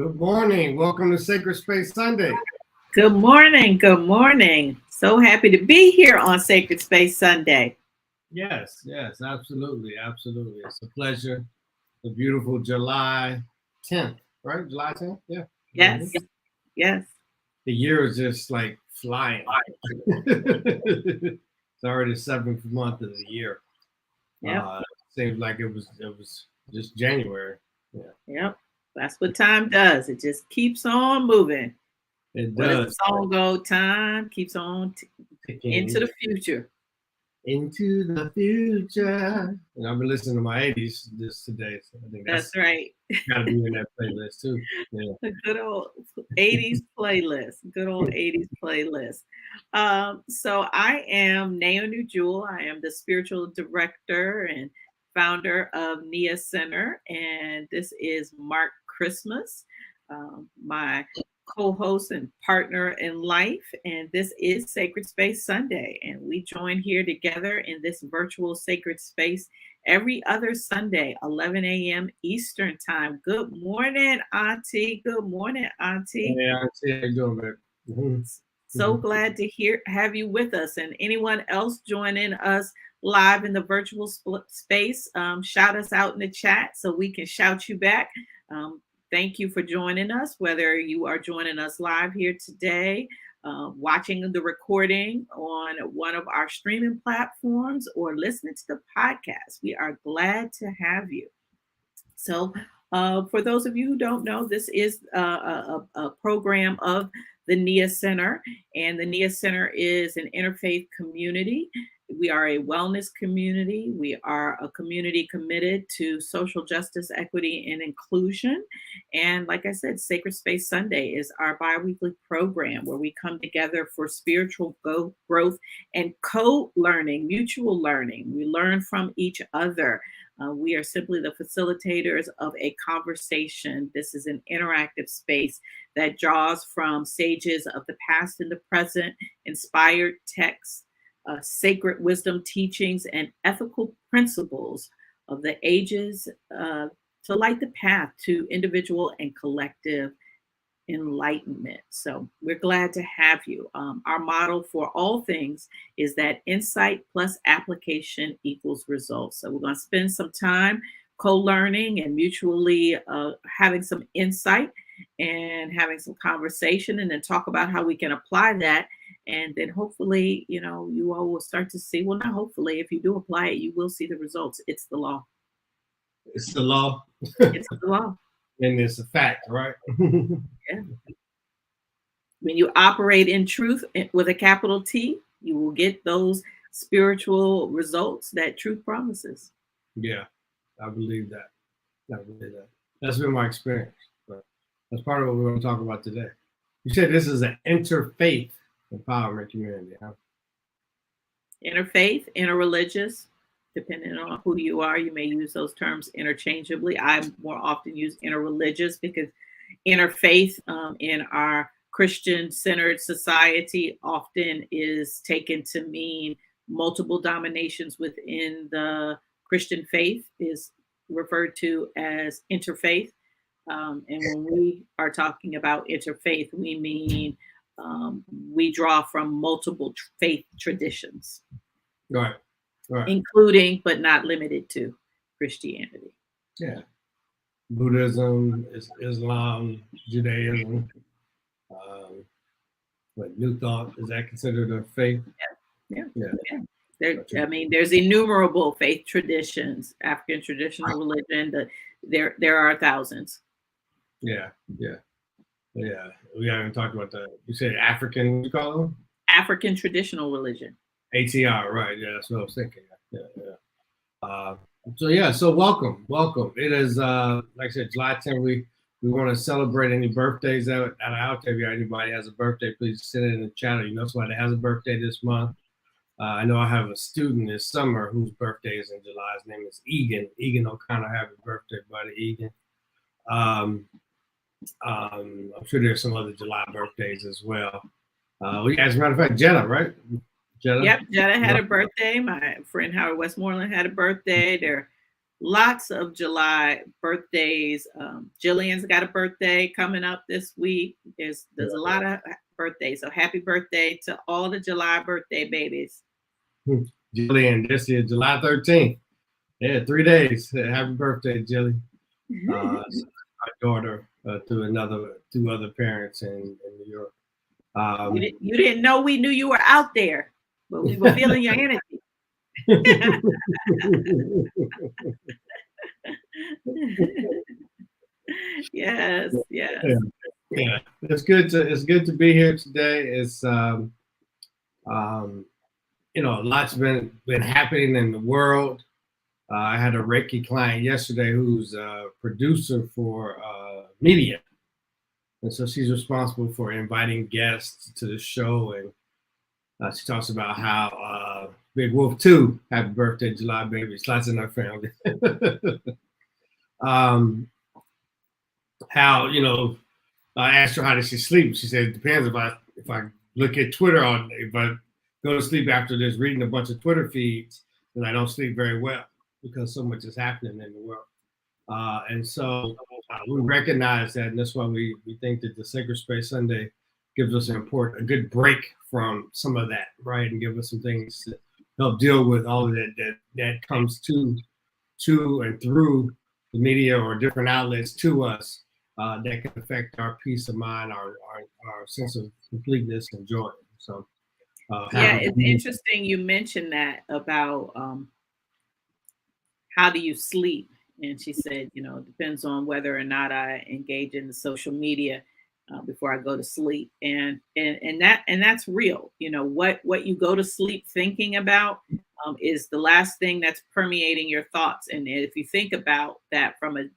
Good morning. Welcome to Sacred Space Sunday. Good morning. Good morning. So happy to be here on Sacred Space Sunday. Yes, absolutely. Absolutely. It's a pleasure. The beautiful July 10th, right? July 10th? Yeah. Yes. Mhm. Yes. The year is just like flying. It's already the 7th month of the year. Yep. Seems like it was just January. Yeah. Yep. That's what time does. It just keeps on moving. It What does does. the song go? Time keeps on into the future. Into the future. And I've been listening to my 80s today. So I think That's right. gotta be in that playlist too. Yeah. A good old 80s playlist. Good old 80s playlist. So I am Naomi Jewel. I am the spiritual director and founder of Niyah Center. And this is Mark Christmas, my co-host and partner in life. And this is Sacred Space Sunday. And we join here together in this virtual sacred space every other Sunday, 11 a.m. Eastern Time. Good morning, Auntie. Good morning, Auntie. Yeah, Auntie, how you doing, babe? Mm-hmm. So glad to have you with us, and anyone else joining us live in the virtual space. Shout us out in the chat so we can shout you back. Thank you for joining us, whether you are joining us live here today, watching the recording on one of our streaming platforms, or listening to the podcast. We are glad to have you. So, for those of you who don't know, this is a program of the Niyah Center, and the Niyah Center is an interfaith community. We are a wellness community. We are a community committed to social justice, equity, and inclusion. And like I said, Sacred Space Sunday is our biweekly program where we come together for spiritual growth and co-learning, mutual learning. We learn from each other. We are simply the facilitators of a conversation. This is an interactive space that draws from sages of the past and the present, inspired texts, sacred wisdom teachings, and ethical principles of the ages to light the path to individual and collective enlightenment. So we're glad to have you. Our motto for all things is that insight plus application equals results. So we're going to spend some time co-learning and mutually having some insight and having some conversation, and then talk about how we can apply that. And then hopefully, you all will start to see, well, not hopefully, if you do apply it, you will see the results. It's the law. It's the law. It's the law. And it's a fact, right? Yeah. When you operate in truth with a capital T, you will get those spiritual results that truth promises. Yeah, I believe that. That's been my experience. But that's part of what we're going to talk about today. You said this is an interfaith empowerment community, huh? Interfaith, interreligious, depending on who you are, you may use those terms interchangeably. I more often use interreligious because interfaith in our Christian-centered society often is taken to mean multiple dominations within the Christian faith is referred to as interfaith. And when we are talking about interfaith, we mean we draw from multiple faith traditions. Right. Including but not limited to Christianity. Yeah. Buddhism, Islam, Judaism. New Thought, is that considered a faith? Yeah. There's innumerable faith traditions. African traditional religion. There are thousands. Yeah. We haven't talked about that. You say African, what you call them? African traditional religion. ATR, right? Yeah, that's what I was thinking. Yeah. So welcome. It is like I said, July 10th. We want to celebrate any birthdays that are out there. If anybody has a birthday, please send it in the chat. Or you know somebody that has a birthday this month. I know I have a student this summer whose birthday is in July. His name is Egan. Egan O'Connor, happy birthday, buddy, Egan. I'm sure there's some other July birthdays as well. As a matter of fact, Jenna, right? Jenna. Yep, Jenna had a birthday. My friend Howard Westmoreland had a birthday. There lots of July birthdays. Jillian's got a birthday coming up this week. There's a lot of birthdays. So happy birthday to all the July birthday babies. Jillian, this is July 13th. Yeah, 3 days. Happy birthday, Jilly. My daughter through two other parents in New York. You didn't know we knew you were out there, but we were feeling your energy. Yes. Yeah. It's good to be here today. It's you know, a lot's been happening in the world. I had a Reiki client yesterday who's a producer for Nee-yah, and so she's responsible for inviting guests to the show. And she talks about how Big Wolf 2, happy birthday, July baby. It's lots in our family. How, you know, I asked her how does she sleep. She said it depends if I look at Twitter all day. If I go to sleep after just reading a bunch of Twitter feeds, then I don't sleep very well because so much is happening in the world. And so we recognize that, and that's why we think that the Sacred Space Sunday gives us a good break from some of that, right? And give us some things to help deal with all of that comes to and through the media or different outlets to us that can affect our peace of mind, our sense of completeness and joy. So yeah, it's interesting you mentioned that about how do you sleep? And she said, you know, it depends on whether or not I engage in the social media before I go to sleep. And that's real. You know, what you go to sleep thinking about is the last thing that's permeating your thoughts. And if you think about that from a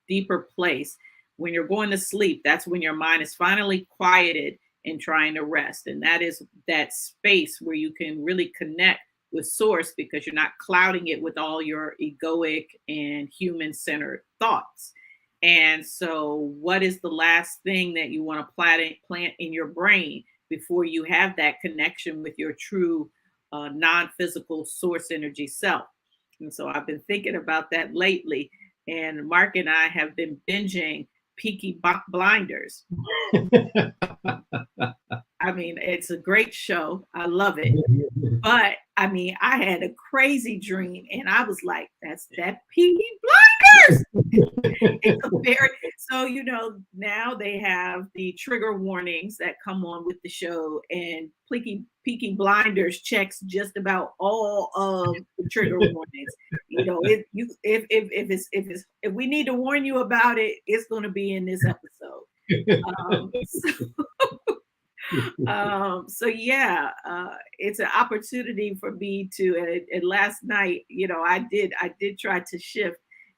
deeper place, when you're going to sleep, that's when your mind is finally quieted and trying to rest. And that is that space where you can really connect with source because you're not clouding it with all your egoic and human-centered thoughts. And so what is the last thing that you want to plant in your brain before you have that connection with your true non-physical source energy self? And so I've been thinking about that lately. And Mark and I have been binging Peaky Blinders. I mean, it's a great show. I love it. But I mean, I had a crazy dream and I was like, that's that Peaky Blinders. So, you know, now they have the trigger warnings that come on with the show, and Peaky Blinders checks just about all of the trigger warnings. You know, if we need to warn you about it, it's going to be in this episode. So yeah, it's an opportunity for me to. And last night, you know, I did try to shift,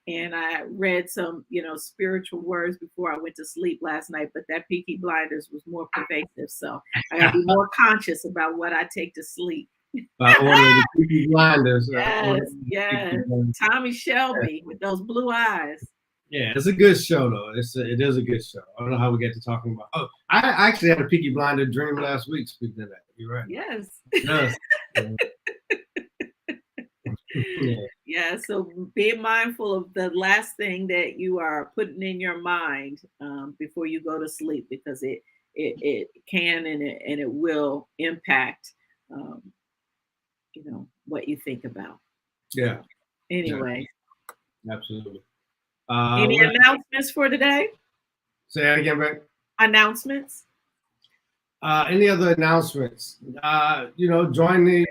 and I read some, you know, spiritual words before I went to sleep last night. But that Peaky Blinders was more pervasive, so I got to be more conscious about what I take to sleep. The Peaky Blinders. Yes. Tommy Shelby with those blue eyes. Yeah, it's a good show though. It is a good show. I don't know how we get to talking about. Oh, I actually had a Peaky Blinder dream last week. Speaking of that, you're right. Yes. Yes. Yeah. So be mindful of the last thing that you are putting in your mind before you go to sleep, because it can and it will impact you know, what you think about. Yeah. Anyway. Yeah. Absolutely. Any announcements for today? Say that again, Beck. Announcements. Any other announcements? You know, join the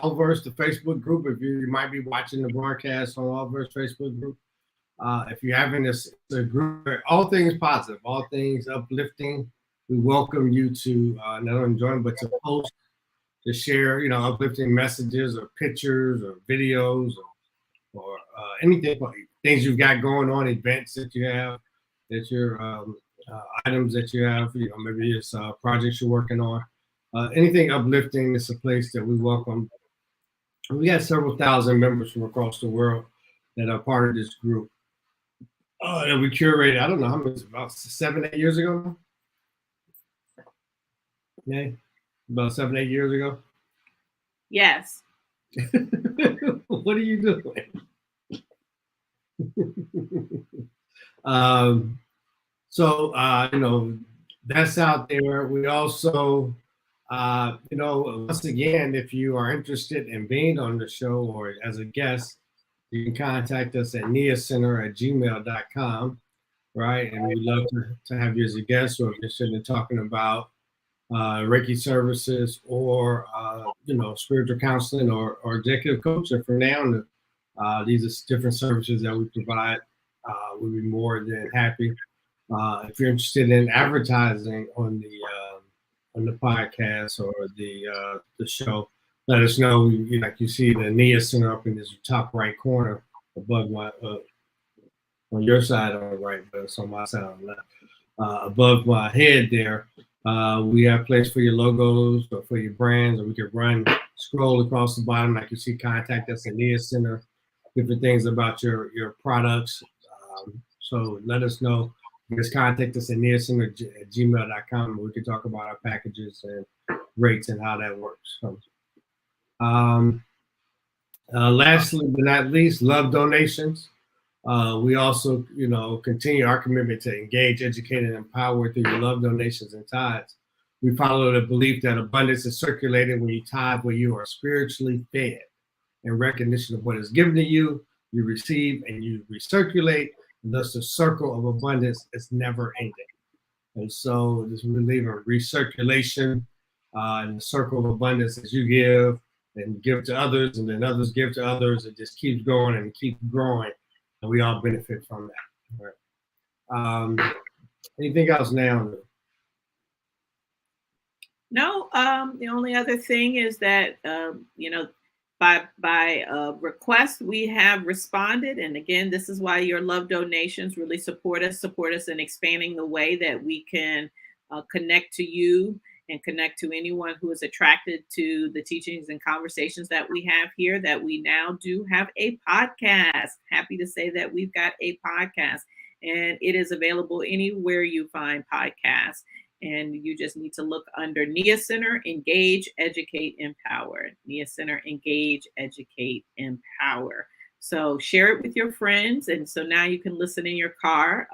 Allverse, the Facebook group. If you might be watching the broadcast on Allverse Facebook group. If you're having this group, all things positive, all things uplifting, we welcome you to not only join but to post, to share, you know, uplifting messages or pictures or videos or anything, things you've got going on, events that you have, that your items that you have, you know, maybe it's projects you're working on, anything uplifting. It's a place that we welcome. We got several thousand members from across the world that are part of this group that we curated. I don't know how many, about 7-8 years ago. Yeah, about 7-8 years ago. Yes. What are you doing? Um, so, that's out there. We also, once again, if you are interested in being on the show or as a guest, you can contact us at niahcenter@gmail.com, right? And we'd love to have you as a guest, or if you're interested in talking about Reiki services or, spiritual counseling or executive coaching from now on. These are different services that we provide. We'd be more than happy. If you're interested in advertising on the podcast or the show, let us know. Like you see the Niyah Center up in this top right corner above my on your side on the right, but it's on my side on the left. Above my head there, we have place for your logos or for your brands, or we can scroll across the bottom like you see. Contact us at Niyah Center. Different things about your products. So let us know. Just contact us at niahcenter@gmail.com, and we can talk about our packages and rates and how that works. So, lastly but not least, love donations. We also, continue our commitment to engage, educate, and empower through your love donations and tithes. We follow the belief that abundance is circulated when you tithe, where you are spiritually fed. In recognition of what is given to you, you receive and you recirculate, and thus the circle of abundance is never ending. And so just believe in recirculation and the circle of abundance as you give and give to others, and then others give to others. It just keeps going and keeps growing, and we all benefit from that. All right. Anything else now? No, the only other thing is that, by request, we have responded. And again, this is why your love donations really support us in expanding the way that we can connect to you and connect to anyone who is attracted to the teachings and conversations that we have here, that we now do have a podcast. Happy to say that we've got a podcast, and it is available anywhere you find podcasts. And you just need to look under Niyah Center, Engage, Educate, Empower. Niyah Center, Engage, Educate, Empower. So share it with your friends. And so now you can listen in your car.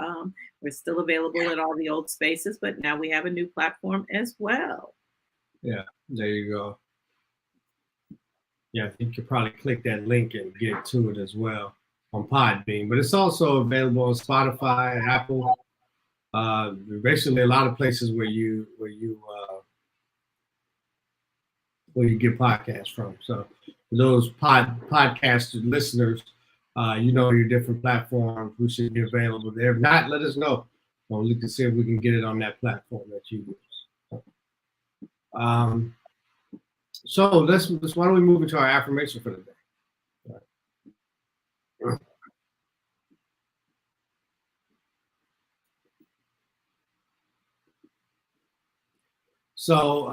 We're still available at all the old spaces, but now we have a new platform as well. Yeah, there you go. Yeah, I think you could probably click that link and get to it as well on Podbean. But it's also available on Spotify, Apple. Basically a lot of places where you get podcasts from. So for those podcast listeners, your different platforms, we should be available there. If not, let us know. We can see if we can get it on that platform that you use. So let's why don't we move into our affirmation for the day? Right. So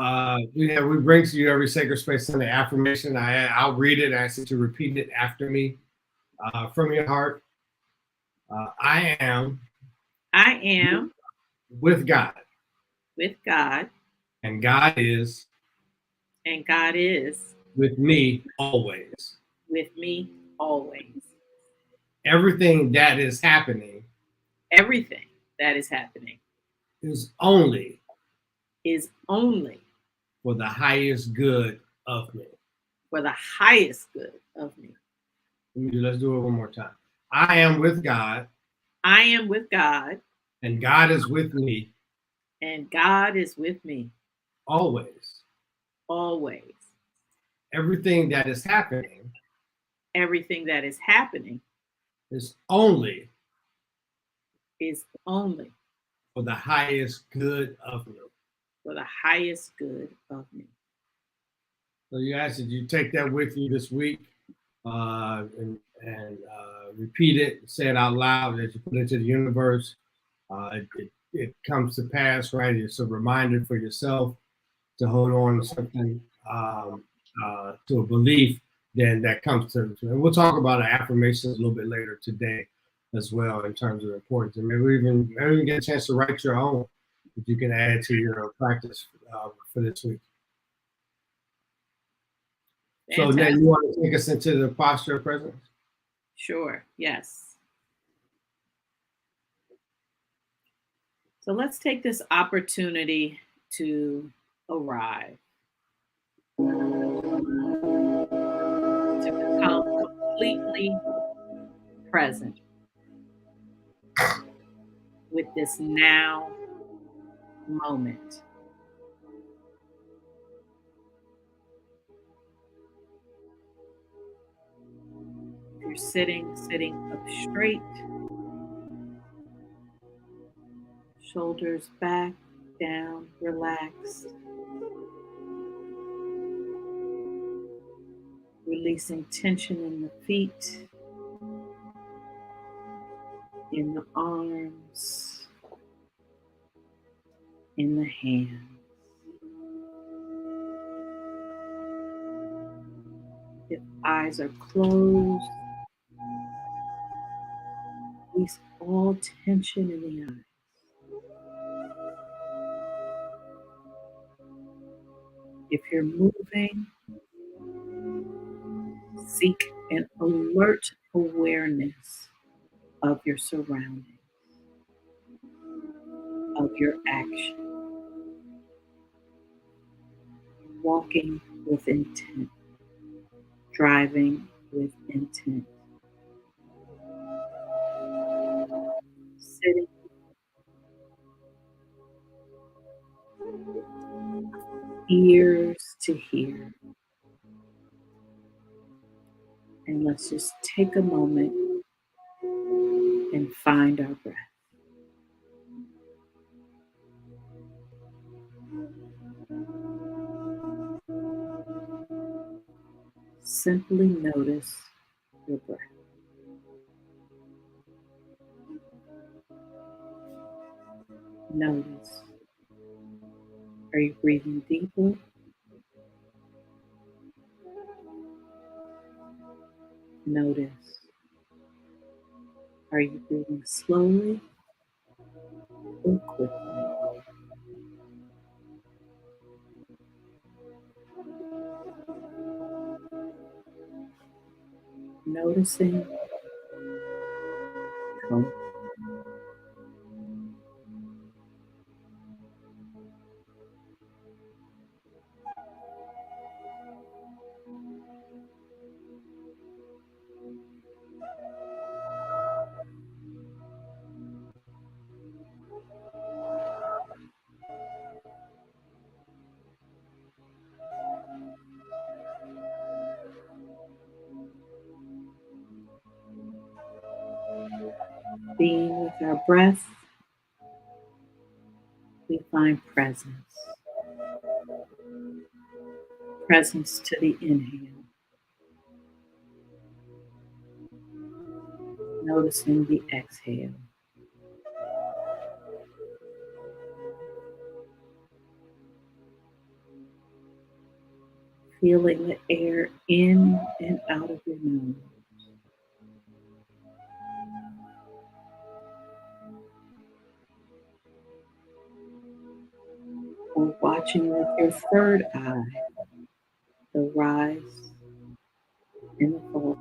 we bring to you every Sacred Space Sunday affirmation. I'll read it. I ask you to repeat it after me from your heart. I am with God. With God. And God is. And God is. With me always. With me always. Everything that is happening. Everything that is happening. Is only. For the highest good of me. For the highest good of me. Let's do it one more time. I am with God. I am with God. And God is with me. And God is with me. Always. Always. Everything that is happening. Everything that is happening. Is only. For the highest good of me. For the highest good of me. So you ask that you take that with you this week and repeat it, say it out loud as you put it into the universe. It comes to pass, right? It's a reminder for yourself to hold on to something, to a belief, then that comes to. And we'll talk about affirmations a little bit later today as well in terms of importance. And maybe even get a chance to write your own that you can add to your practice for this week. Fantastic. So now you want to take us into the posture of presence? Sure, yes. So let's take this opportunity to arrive, to become completely present with this now moment. If you're sitting up straight, shoulders back, down, relaxed, releasing tension in the feet, in the arms, in the hands. If eyes are closed, release all tension in the eyes. If you're moving, seek an alert awareness of your surroundings, of your action, walking with intent, driving with intent, sitting with ears to hear. And let's just take a moment and find our breath. Simply notice your breath. Notice. Are you breathing deeply? Notice. Are you breathing slowly or quickly? Noticing, being with our breath, we find presence. Presence to the inhale. Noticing the exhale. Feeling the air in and out of your nose. Or watching with your third eye the rise and the fall.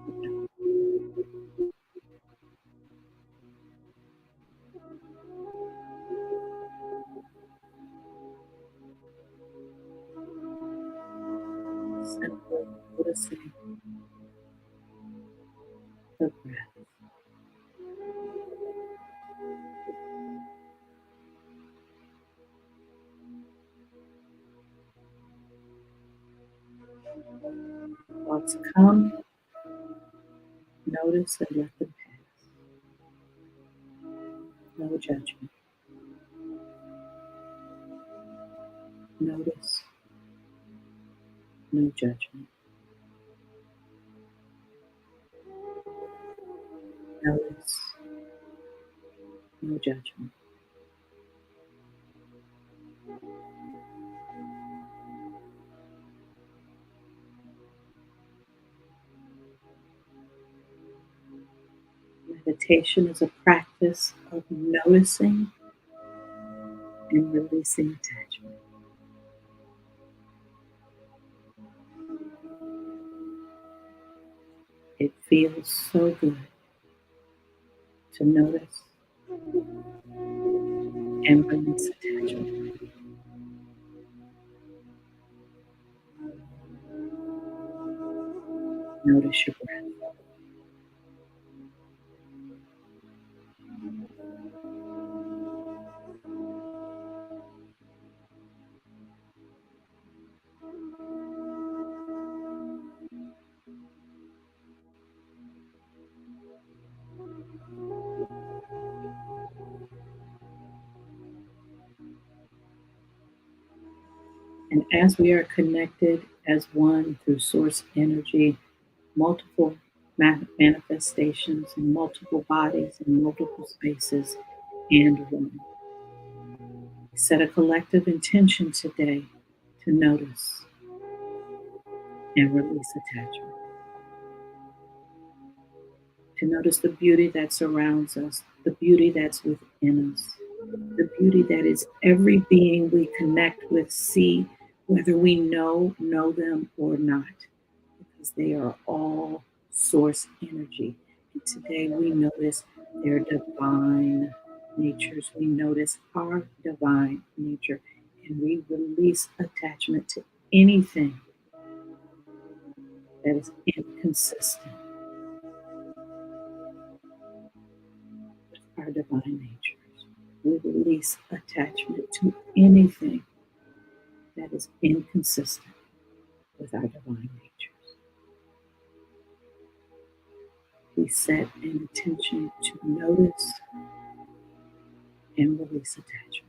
Simply noticing the breath. Thoughts come, notice and let them pass. No judgment. Notice, no judgment. Notice, no judgment. Meditation is a practice of noticing and releasing attachment. It feels so good to notice and release attachment. Notice your breath. And as we are connected as one through source energy, multiple manifestations in multiple bodies in multiple spaces and one, set a collective intention today to notice and release attachment. To notice the beauty that surrounds us, the beauty that's within us, the beauty that is every being we connect with, see, whether we know them or not, because they are all source energy. And today we notice their divine natures. We notice our divine nature, and we release attachment to anything that is inconsistent with our divine natures. We release attachment to anything that is inconsistent with our divine natures. We set an intention to notice and release attachment.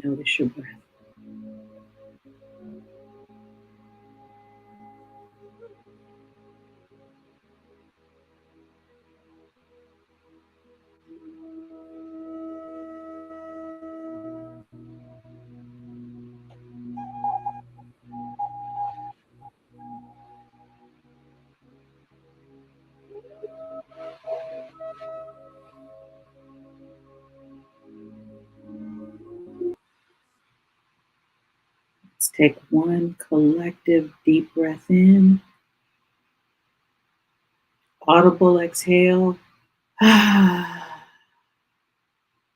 Notice your breath. Let's take one collective deep breath in, audible exhale.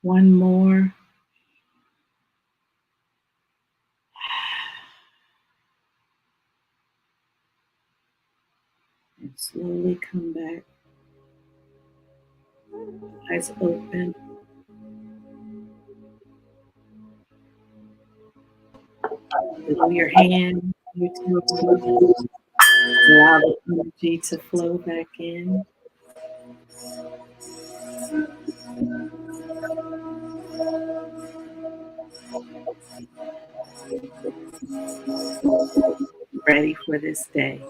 One more. And slowly come back. Eyes open. With your hand, your toes, allow the energy to flow back in. Ready for this day.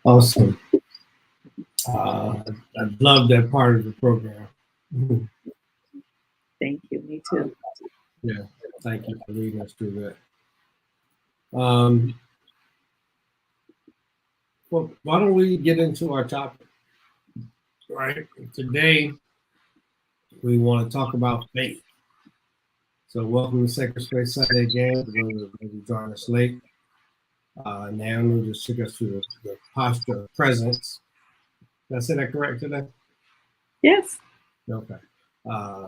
Awesome. I love that part of the program. Thank you. Me too. Yeah, thank you for leading us through that. Well, why don't we get into our topic? Right. Today, we want to talk about faith. So, welcome to Sacred Space Sunday again. For those of you who join us late, Naomi just took us through the posture of presence. Did I say that correct today? Yes. Okay. I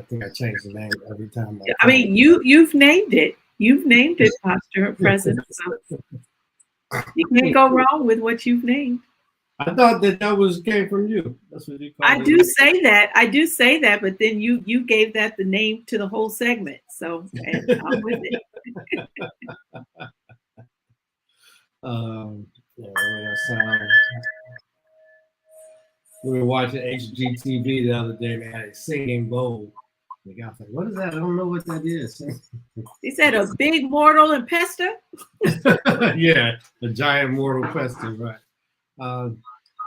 think I change the name every time. I mean, you've named it. You've named it posture of presence. So you can't go wrong with what you've named. I thought that was came from you. That's what you call it. I do say that. I do say that, but then you gave that the name to the whole segment. So and I'm with it. We were watching HGTV the other day. They had a singing bowl. The guy was like, "What is that? I don't know what that is." He said, "A big mortal and pestle." Yeah, a giant mortal pestle, right?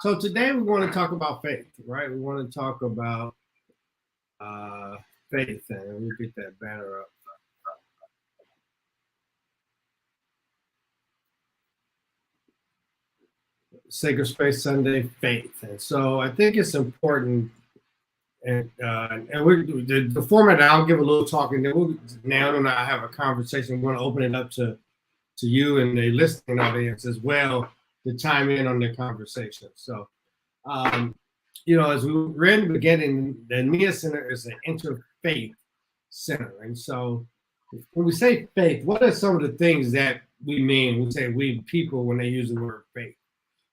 So today we want to talk about faith, right? We want to talk about faith, and we'll get that banner up. Sacred Space Sunday faith. And so I think it's important. And we're the format. I'll give a little talk, and then now and I have a conversation. We want to open it up to you and the listening audience as well to chime in on the conversation. So, as we read in the beginning, the Niyah Center is an interfaith center, and so when we say faith, what are some of the things that we mean? We say we people when they use the word faith.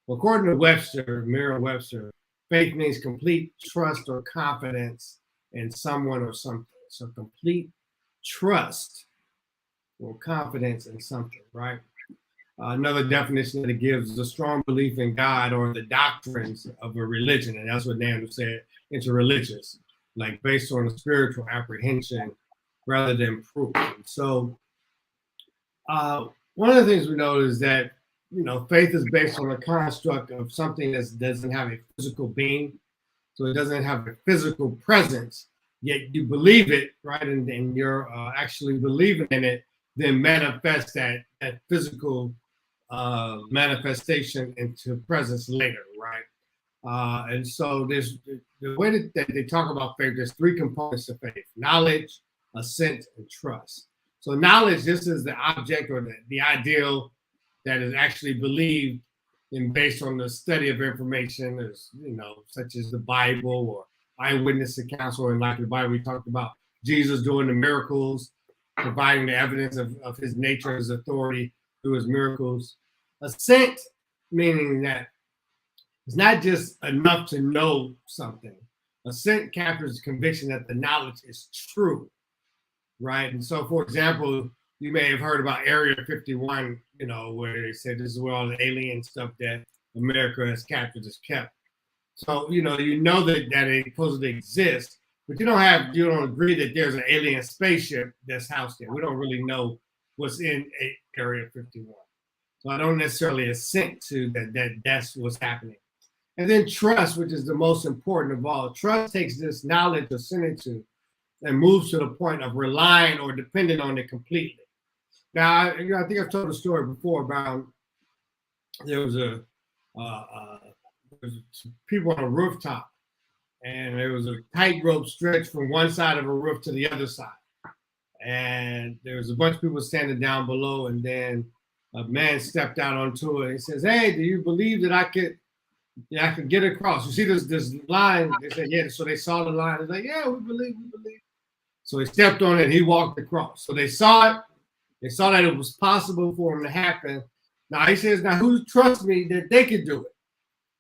Well, according to Webster, Merriam-Webster, faith means complete trust or confidence in someone or something. So complete trust or confidence in something, right? Another definition that it gives is a strong belief in God or the doctrines of a religion. And that's what Daniel said, interreligious, like based on a spiritual apprehension rather than proof. And so one of the things we know is that faith is based on a construct of something that doesn't have a physical being. So it doesn't have a physical presence, yet you believe it, right? And you're actually believing in it, then manifest that physical manifestation into presence later, right? And so there's the way that they talk about faith, there's three components of faith: knowledge, assent, and trust. So knowledge, this is the object or the ideal that is actually believed and based on the study of information, as such as the Bible or eyewitness accounts, or in like the Bible, we talked about Jesus doing the miracles, providing the evidence of his nature, his authority through his miracles. Assent, meaning that it's not just enough to know something. Assent captures the conviction that the knowledge is true, right? And so, for example, you may have heard about Area 51, where they said this is where all the alien stuff that America has captured is kept. So, you know that it supposedly exists, but you don't agree that there's an alien spaceship that's housed there. We don't really know what's in Area 51. So I don't necessarily assent to that's what's happening. And then trust, which is the most important of all. Trust takes this knowledge assented to and moves to the point of relying or depending on it completely. Now, I think I've told a story before about there was people on a rooftop, and there was a tightrope stretch from one side of a roof to the other side. And there was a bunch of people standing down below, and then a man stepped out onto it and he says, "Hey, do you believe that I could get across? You see this line?" They said, "Yeah." So they saw the line. They're like, "Yeah, we believe." So he stepped on it and he walked across. So they saw it. They saw that it was possible for him to happen. Now he says, "Now who trusts me that they could do it?"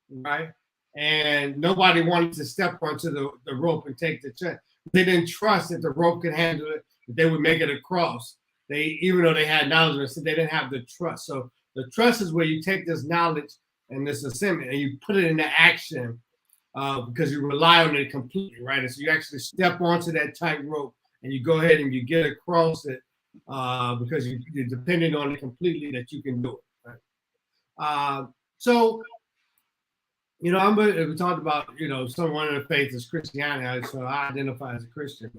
Right? And nobody wanted to step onto the rope and take the chance. They didn't trust that the rope could handle it, that they would make it across. Even though they had knowledge, they didn't have the trust. So the trust is where you take this knowledge and this assentment and you put it into action because you rely on it completely, right? And so you actually step onto that tight rope and you go ahead and you get across it because you're dependent on it completely that you can do it. Right? We talked about, one of the faiths is Christianity, so I identify as a Christian.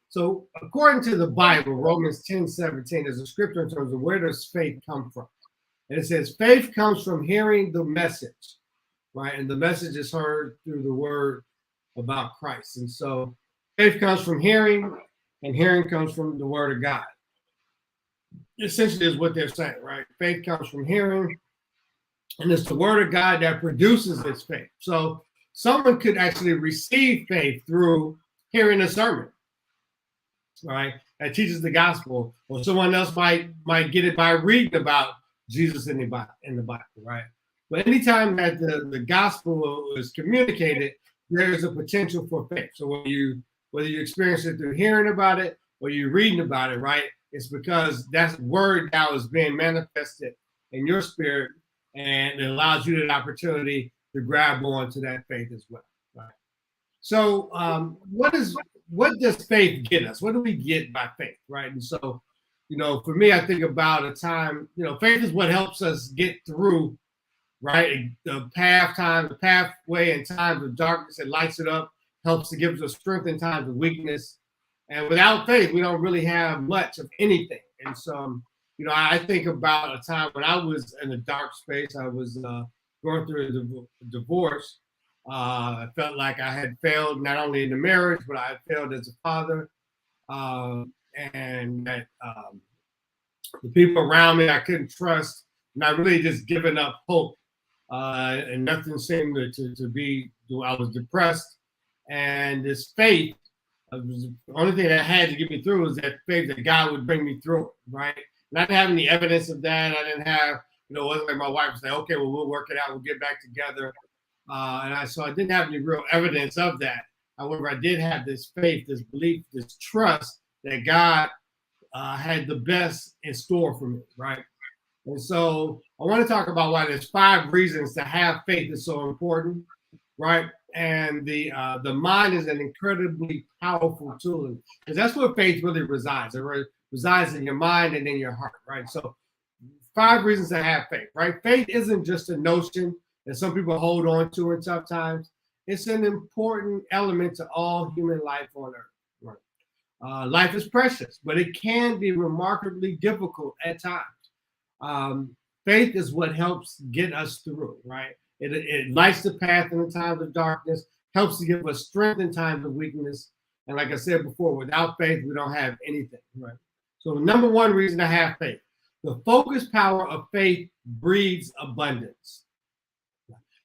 So according to the Bible, Romans 10:17 is a scripture in terms of where does faith come from? And it says faith comes from hearing the message, right? And the message is heard through the word about Christ. And so faith comes from hearing, and hearing comes from the word of God. Essentially is what they're saying, right? Faith comes from hearing, and it's the word of God that produces this faith. So someone could actually receive faith through hearing a sermon, right? That teaches the gospel, or someone else might get it by reading about Jesus in the Bible, right? But anytime that the gospel is communicated, there is a potential for faith. So whether you experience it through hearing about it or you're reading about it, right? It's because that word now is being manifested in your spirit, and it allows you the opportunity to grab on to that faith as well, right? So what does faith get us? What do we get by faith, right? And so, for me, I think about a time, faith is what helps us get through, right? The pathway in times of darkness, it lights it up, helps to give us strength in times of weakness. And without faith, we don't really have much of anything. And so, I think about a time when I was in a dark space. I was going through a divorce, I felt like I had failed not only in the marriage, but I had failed as a father, and that the people around me I couldn't trust, and I really just given up hope, and nothing seemed to be. I was depressed, and this faith was the only thing that had to get me through was that faith that God would bring me through it, right? And I didn't have any evidence of that. I didn't have, it wasn't like my wife would say, okay, well, we'll work it out, we'll get back together. So I didn't have any real evidence of that. However, I did have this faith, this belief, this trust that God had the best in store for me, right? And so I want to talk about why there's 5 reasons to have faith is so important, right? And the mind is an incredibly powerful tool, because that's where faith really resides. It resides in your mind and in your heart, right? So 5 reasons to have faith, right? Faith isn't just a notion that some people hold on to in tough times. It's an important element to all human life on earth, right? Life is precious, but it can be remarkably difficult at times. Faith is what helps get us through, right? It lights the path in the times of darkness, helps to give us strength in times of weakness. And like I said before, without faith, we don't have anything, right? So the number 1 reason to have faith, the focused power of faith breeds abundance.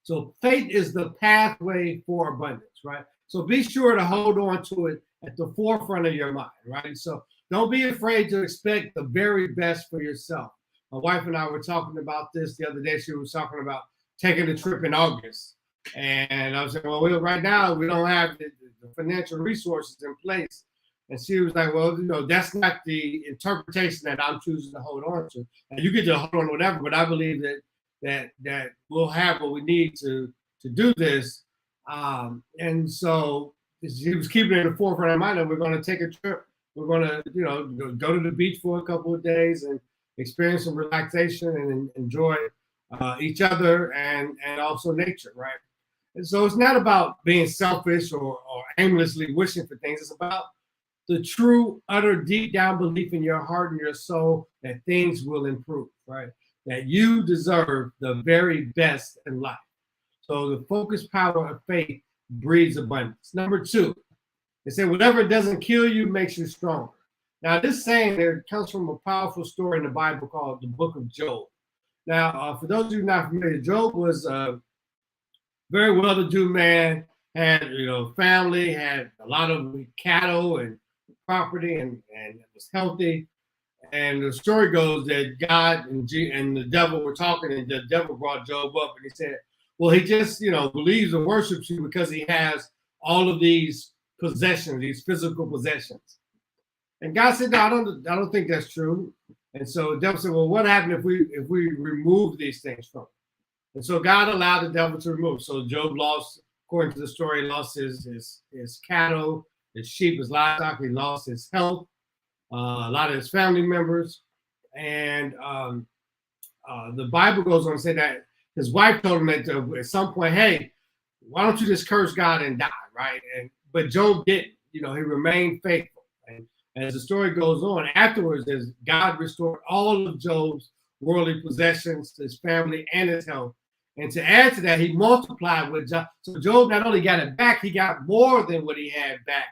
So faith is the pathway for abundance, right? So be sure to hold on to it at the forefront of your mind, right? So don't be afraid to expect the very best for yourself. My wife and I were talking about this the other day. She was talking about taking a trip in August. And I was saying, well, right now we don't have the financial resources in place. And she was like, well, that's not the interpretation that I'm choosing to hold on to. And you get to hold on to whatever, but I believe that we'll have what we need to do this. And so she was keeping it in the forefront of mind that we're going to take a trip. We're going to, go to the beach for a couple of days and experience some relaxation and enjoy each other and also nature, right? And so it's not about being selfish or aimlessly wishing for things. It's about the true, utter, deep down belief in your heart and your soul that things will improve, right? That you deserve the very best in life. So the focused power of faith breeds abundance. Number 2, they say whatever doesn't kill you makes you stronger. Now this saying there comes from a powerful story in the Bible called the Book of Job. Now, for those of you not familiar, Job was a very well-to-do man, had family, had a lot of cattle and property, and was healthy. And the story goes that God and the devil were talking, and the devil brought Job up, and he said, well, he just believes and worships you because he has all of these possessions, these physical possessions. And God said, no, I don't think that's true. And so the devil said, well, what happened if we remove these things from him? And so God allowed the devil to remove. So Job lost, according to the story, lost his cattle, his sheep, his livestock. He lost his health, a lot of his family members. And the Bible goes on to say that his wife told him at some point, hey, why don't you just curse God and die, right? But Job didn't. He remained faithful. And as the story goes on, afterwards, as God restored all of Job's worldly possessions, his family, and his health. And to add to that, he multiplied with Job. So Job not only got it back, he got more than what he had back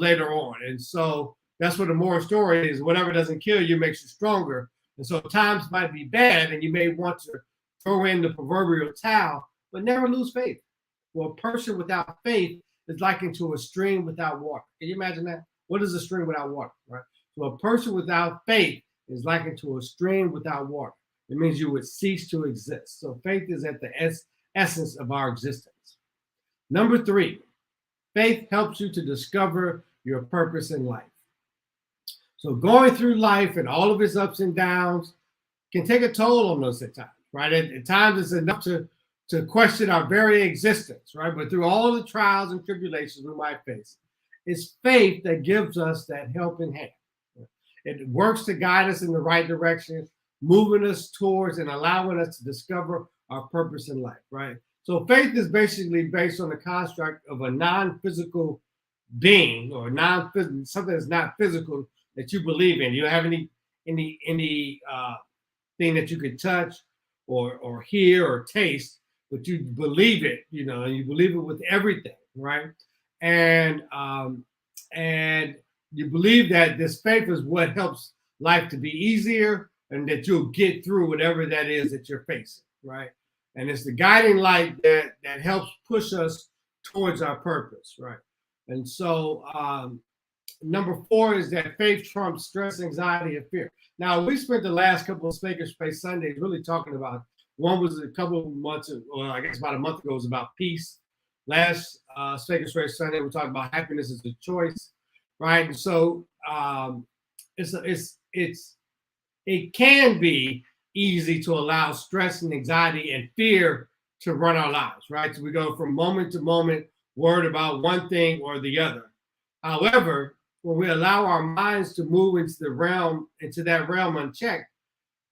later on. And so that's what the moral story is. Whatever doesn't kill you makes you stronger. And so times might be bad, and you may want to throw in the proverbial towel, but never lose faith. Well, a person without faith is likened to a stream without water. Can you imagine that? What is a stream without water, right? So a person without faith is likened to a stream without water. It means you would cease to exist. So faith is at the essence of our existence. Number 3, faith helps you to discover your purpose in life. So going through life and all of its ups and downs can take a toll on us at times, right? At times it's enough to question our very existence, right? But through all the trials and tribulations we might face, it's faith that gives us that helping hand. It works to guide us in the right direction, moving us towards and allowing us to discover our purpose in life, right? So faith is basically based on the construct of a non-physical being or something that's not physical that you believe in. You don't have any thing that you could touch or hear or taste, but you believe it, and you believe it with everything, right? And and you believe that this faith is what helps life to be easier, and that you'll get through whatever that is that you're facing, right? And it's the guiding light that helps push us towards our purpose, right? And so number 4 is that faith trumps stress, anxiety, and fear. Now, we spent the last couple of Space Sundays really talking about, one was a couple of months, well, I guess about a month ago, was about peace. Last Space Sunday, we talked about happiness as a choice, right? And so it can be easy to allow stress and anxiety and fear to run our lives, right? So we go from moment to moment, worried about one thing or the other. However, when we allow our minds to move into that realm unchecked,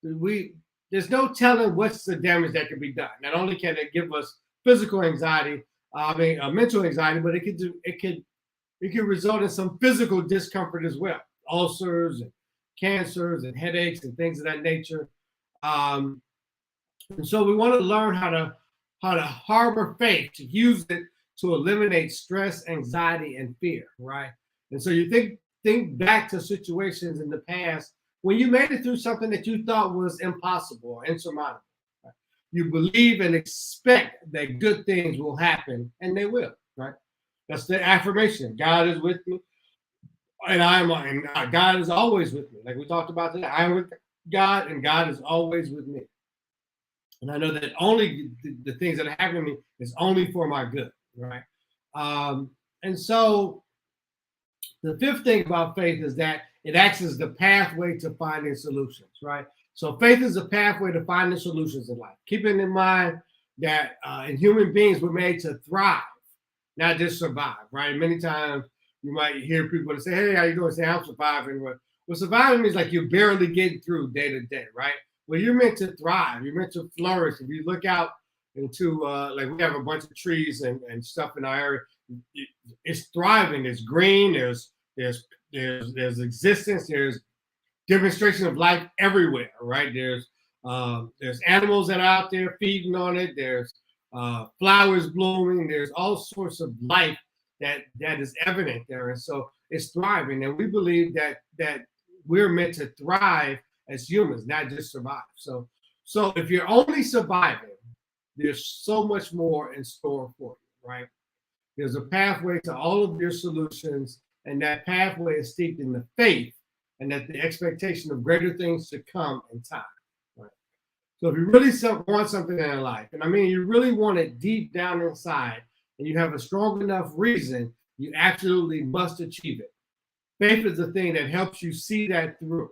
there's no telling what's the damage that can be done. Not only can it give us physical anxiety, mental anxiety, but it could result in some physical discomfort as well, ulcers and cancers and headaches and things of that nature. And so we want to learn how to harbor faith, to use it to eliminate stress, anxiety, and fear, right? And so you think back to situations in the past when you made it through something that you thought was impossible or insurmountable. Right? You believe and expect that good things will happen, and they will, right? That's the affirmation. God is with me, and God is always with me. Like we talked about today, I am with God, and God is always with me. And I know that only the things that happen to me is only for my good, right? And so the 5th thing about faith is that it acts as the pathway to finding solutions, right? So faith is a pathway to finding solutions in life. Keeping in mind that in human beings, we're made to thrive, not just survive, right? Many times you might hear people say, "Hey, how you doing?" Say, "I'm surviving." Well, surviving means like you're barely getting through day to day, right? Well, you're meant to thrive. You're meant to flourish. If you look out into like we have a bunch of trees and stuff in our area, it's thriving. It's green. There's existence. There's demonstration of life everywhere, right? There's animals that are out there feeding on it. There's flowers blooming. There's all sorts of life that is evident there, and so it's thriving. And we believe that we're meant to thrive as humans, not just survive. So if you're only surviving, there's so much more in store for you, right? There's a pathway to all of your solutions, and that pathway is steeped in the faith and that the expectation of greater things to come in time, right? So if you really want something in life, and I mean you really want it deep down inside, and you have a strong enough reason, you absolutely must achieve it. Faith is the thing that helps you see that through.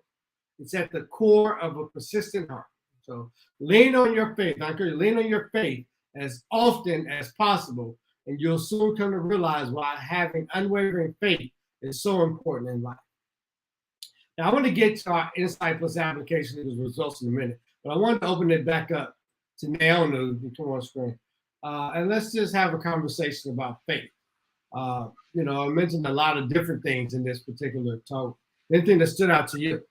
It's at the core of a persistent heart. So lean on your faith. I encourage you, lean on your faith as often as possible, and you'll soon come to realize why having unwavering faith is so important in life. Now, I want to get to our Insight Plus application of the results in a minute, but I wanted to open it back up to Niyah who come on screen. And let's just have a conversation about faith. I mentioned a lot of different things in this particular talk. Anything that stood out to you?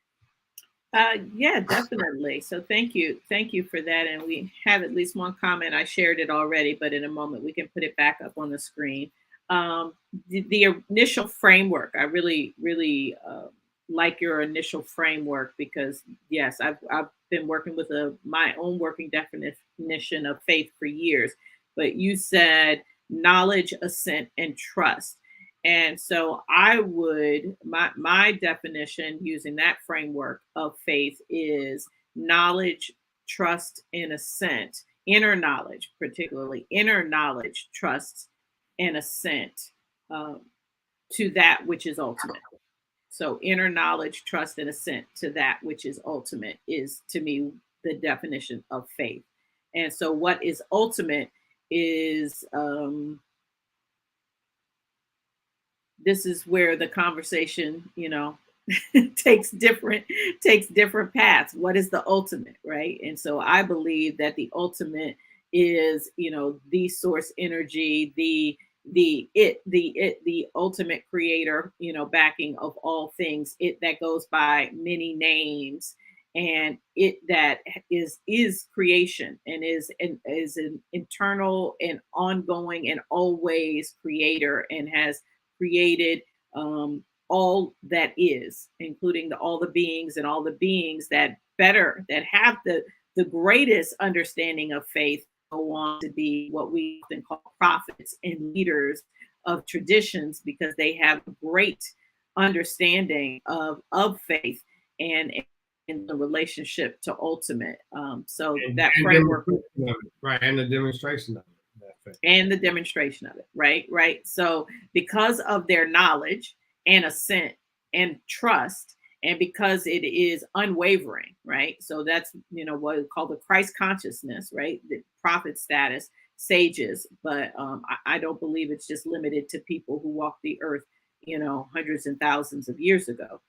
Yeah, definitely. So thank you for that. And we have at least one comment. I shared it already, but in a moment we can put it back up on the screen. The initial framework, I really like your initial framework, because yes, I've been working with my own working definition of faith for years. But you said knowledge, assent, and trust. And so I would, my definition using that framework of faith is knowledge, trust, and assent. Inner knowledge, particularly inner knowledge, trust, and assent to that which is ultimate. So inner knowledge, trust, and assent to that which is ultimate is, to me, the definition of faith. And so what is ultimate is, this is where the conversation, takes different paths. What is the ultimate, right? And so I believe that the ultimate is, the source energy, the ultimate creator, backing of all things, it that goes by many names. and it that is creation and is an internal and ongoing and always creator, and has created all that is, including all the beings and all the beings that have the greatest understanding of faith go on to be what we often call prophets and leaders of traditions, because they have great understanding of faith and in the relationship to ultimate. So that framework, right, and the demonstration of it, and the demonstration of it, right. So because of their knowledge and assent and trust, and because it is unwavering, right? So that's what we call the Christ consciousness, right? The prophet status, sages, but I don't believe it's just limited to people who walked the earth, hundreds and thousands of years ago.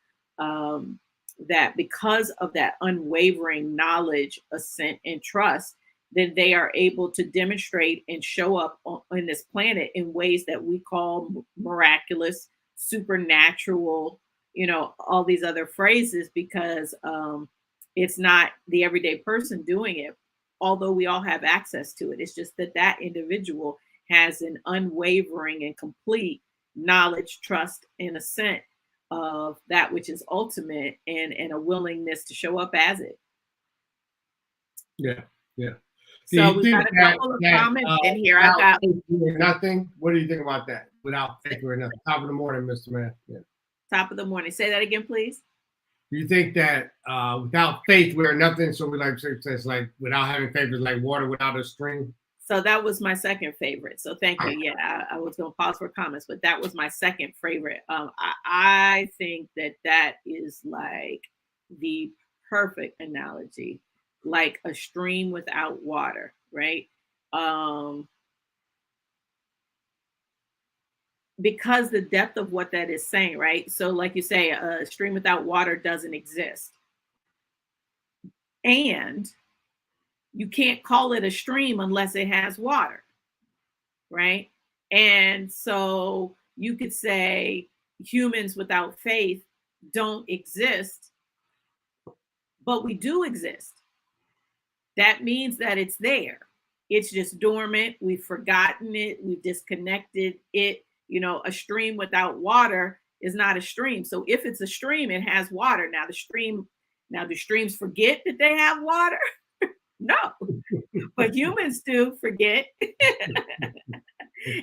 That because of that unwavering knowledge, assent, and trust, then they are able to demonstrate and show up on this planet in ways that we call miraculous, supernatural, all these other phrases, because it's not the everyday person doing it, although we all have access to it. It's just that individual has an unwavering and complete knowledge, trust, and assent of that which is ultimate, and a willingness to show up as it. Yeah. So we got a couple of comments in here. I got nothing. What do you think about that? Without faith, we're nothing. Top of the morning, Mr. Man. Yeah. Top of the morning. Say that again, please. Do you think that without faith, we're nothing? So we says like without having faith is like water without a stream? So that was my second favorite. So thank you. Yeah, I was going to pause for comments, but that was my second favorite. I think that is like the perfect analogy, like a stream without water, right? Because the depth of what that is saying, right? So like you say, a stream without water doesn't exist. And you can't call it a stream unless it has water, right? And so you could say humans without faith don't exist, but we do exist. That means that it's there. It's just dormant. We've forgotten it. We've disconnected it. A stream without water is not a stream. So if it's a stream, it has water. Now do streams forget that they have water? No, but humans do forget.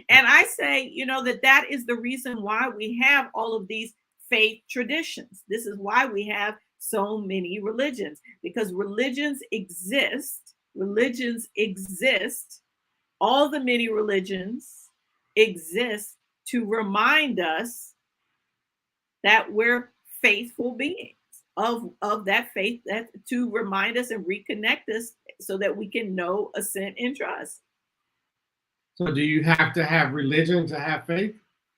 And I say, that is the reason why we have all of these faith traditions. This is why we have so many religions, because religions exist. All the many religions exist to remind us that we're faithful beings of that faith, that to remind us and reconnect us so that we can know, assent, and trust. So do you have to have religion to have faith?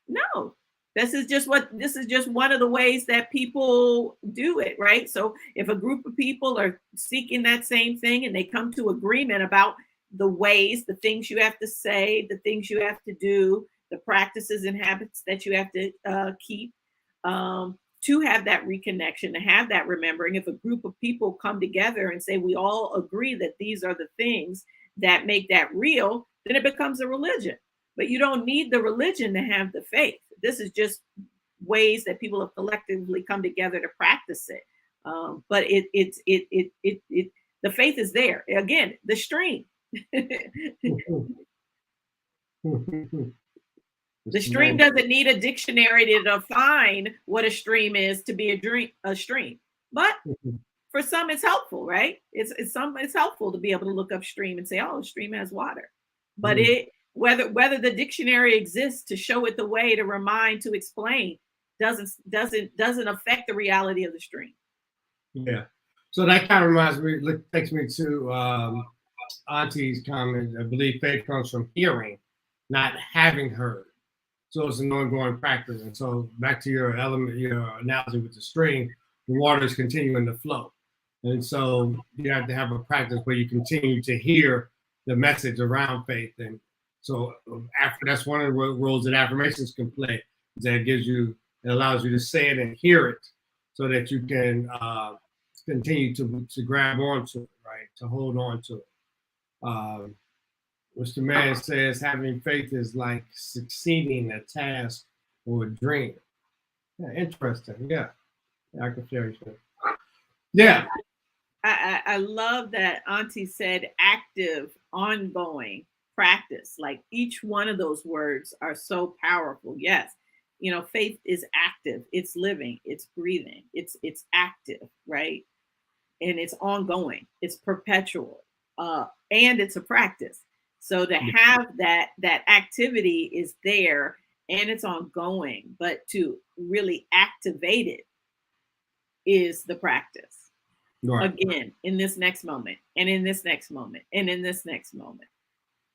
No. This is just one of the ways that people do it, right? So if a group of people are seeking that same thing and they come to agreement about the ways, the things you have to say, the things you have to do, the practices and habits that you have to keep, to have that reconnection, to have that remembering. If a group of people come together and say, we all agree that these are the things that make that real, then it becomes a religion. But you don't need the religion to have the faith. This is just ways that people have collectively come together to practice it. But the faith is there. Again, the stream. The stream doesn't need a dictionary to define what a stream is to be a stream. But for some, it's helpful, right? It's helpful to be able to look up stream and say, oh, a stream has water. But whether the dictionary exists to show it the way, to remind, to explain, doesn't affect the reality of the stream. Yeah. So that kind of takes me to Auntie's comment. I believe faith comes from hearing, not having heard. So it's an ongoing practice. And so back to your analogy with the stream, the water is continuing to flow. And so you have to have a practice where you continue to hear the message around faith. And so that's one of the roles that affirmations can play. That it allows you to say it and hear it, so that you can continue to grab onto it, right? To hold on to it. Which the man says having faith is like succeeding a task or a dream. Yeah, interesting. Yeah, I can feel you. Yeah. I love that Auntie said active, ongoing practice. Like each one of those words are so powerful. Yes. Faith is active, it's living, it's breathing, it's active, right? And it's ongoing, it's perpetual, and it's a practice. So to have that activity is there and it's ongoing, but to really activate it is the practice. Right. Again, in this next moment, and in this next moment, and in this next moment.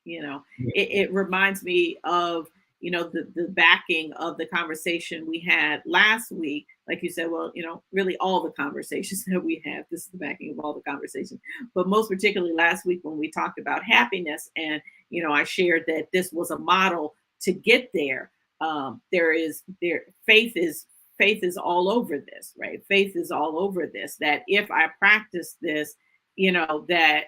It reminds me of the backing of the conversation we had last week. Like you said, well, really all the conversations that we have, this is the backing of all the conversations, but most particularly last week when we talked about happiness, and I shared that this was a model to get there. Faith is all over this, right? Faith is all over this, that if I practice this, that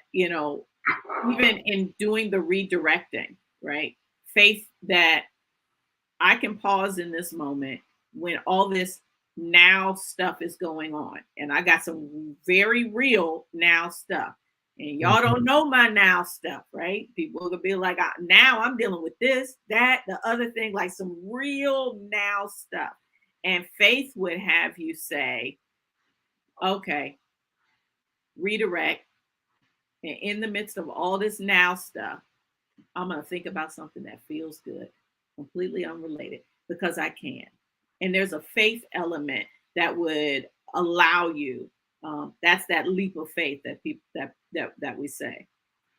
even in doing the redirecting, right? Faith that I can pause in this moment when all this now stuff is going on. And I got some very real now stuff. And y'all don't know my now stuff, right? People will be like, now I'm dealing with this, that, the other thing, like some real now stuff. And faith would have you say, okay, redirect. And in the midst of all this now stuff, I'm going to think about something that feels good, completely unrelated, because I can. And there's a faith element that would allow you. That's that leap of faith that people that we say.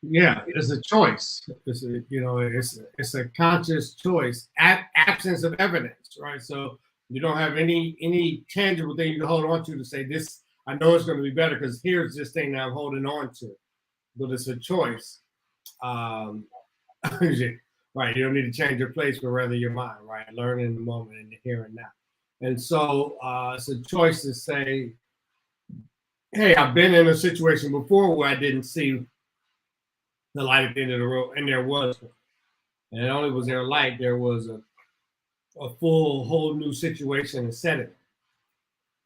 Yeah, it's a choice. It's a conscious choice. Absence of evidence, right? So you don't have any tangible thing you can hold on to say this. I know it's going to be better because here's this thing that I'm holding on to. But it's a choice. Right, you don't need to change your place, but rather your mind, right? Learn in the moment, in the here and now. And so it's a choice to say, hey, I've been in a situation before where I didn't see the light at the end of the road, and there was one. And not only was there a light, there was a full, whole new situation and setting.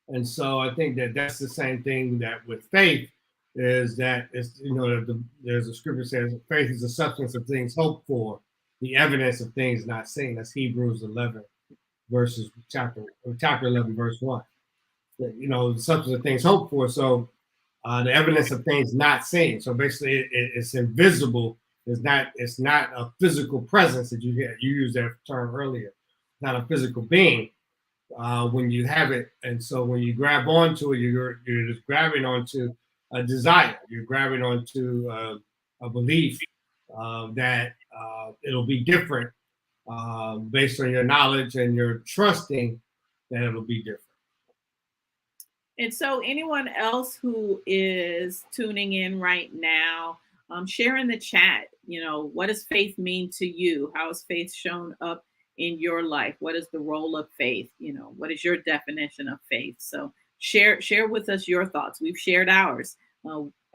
And so I think that that's the same thing that with faith is that it's, there's a scripture says faith is the substance of things hoped for, the evidence of things not seen. That's Hebrews 11 chapter 11 verse 1. The substance of things hoped for. So the evidence of things not seen. So basically, it's invisible. It's not a physical presence that you get. You used that term earlier. It's not a physical being when you have it. And so when you grab onto it, you're just grabbing onto a desire. You're grabbing onto a belief that it'll be different based on your knowledge, and you're trusting that it'll be different. And so anyone else who is tuning in right now, share in the chat, what does faith mean to you? How has faith shown up in your life? What is the role of faith? What is your definition of faith? So share with us your thoughts. We've shared ours.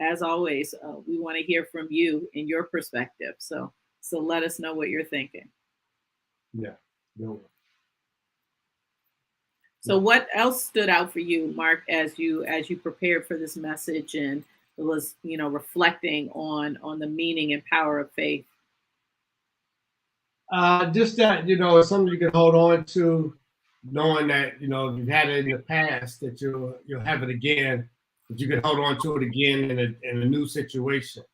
As always, we want to hear from you and your perspective. So let us know what you're thinking. Yeah. No. So what else stood out for you, Mark, as you prepared for this message and was, reflecting on the meaning and power of faith? Just that, it's something you can hold on to, knowing that, you've had it in the past, that you'll have it again, that you can hold on to it again in a new situation.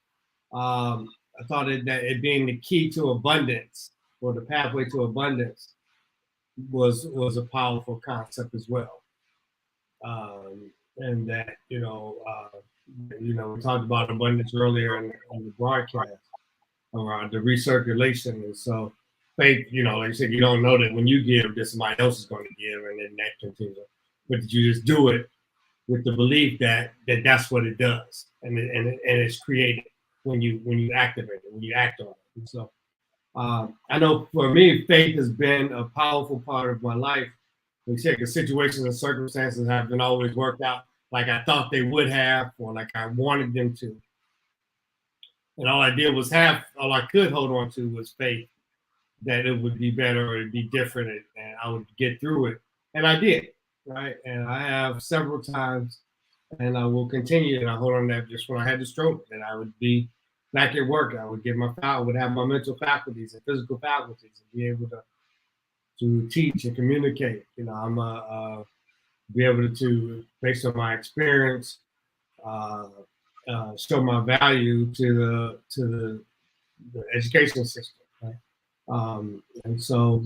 I thought that it being the key to abundance, or the pathway to abundance, was a powerful concept as well. And that, we talked about abundance earlier in the broadcast around the recirculation. And so faith, like you said, you don't know that when you give, that somebody else is going to give, and then that continues. But you just do it with the belief that that's what it does, and it's created when you activate it, when you act on it. And so I know for me, faith has been a powerful part of my life. Like I said, because situations and circumstances haven't always worked out like I thought they would have, or like I wanted them to. And all I did was all I could hold on to was faith that it would be better or it'd be different and I would get through it. And I did, right? And I have several times, and I will continue. And I hold on to that just when I had the stroke, and I would be back at work. I would would have my mental faculties and physical faculties and be able to teach and communicate. You know, I'm be able to, based on my experience, show my value to the education system. Right? And so,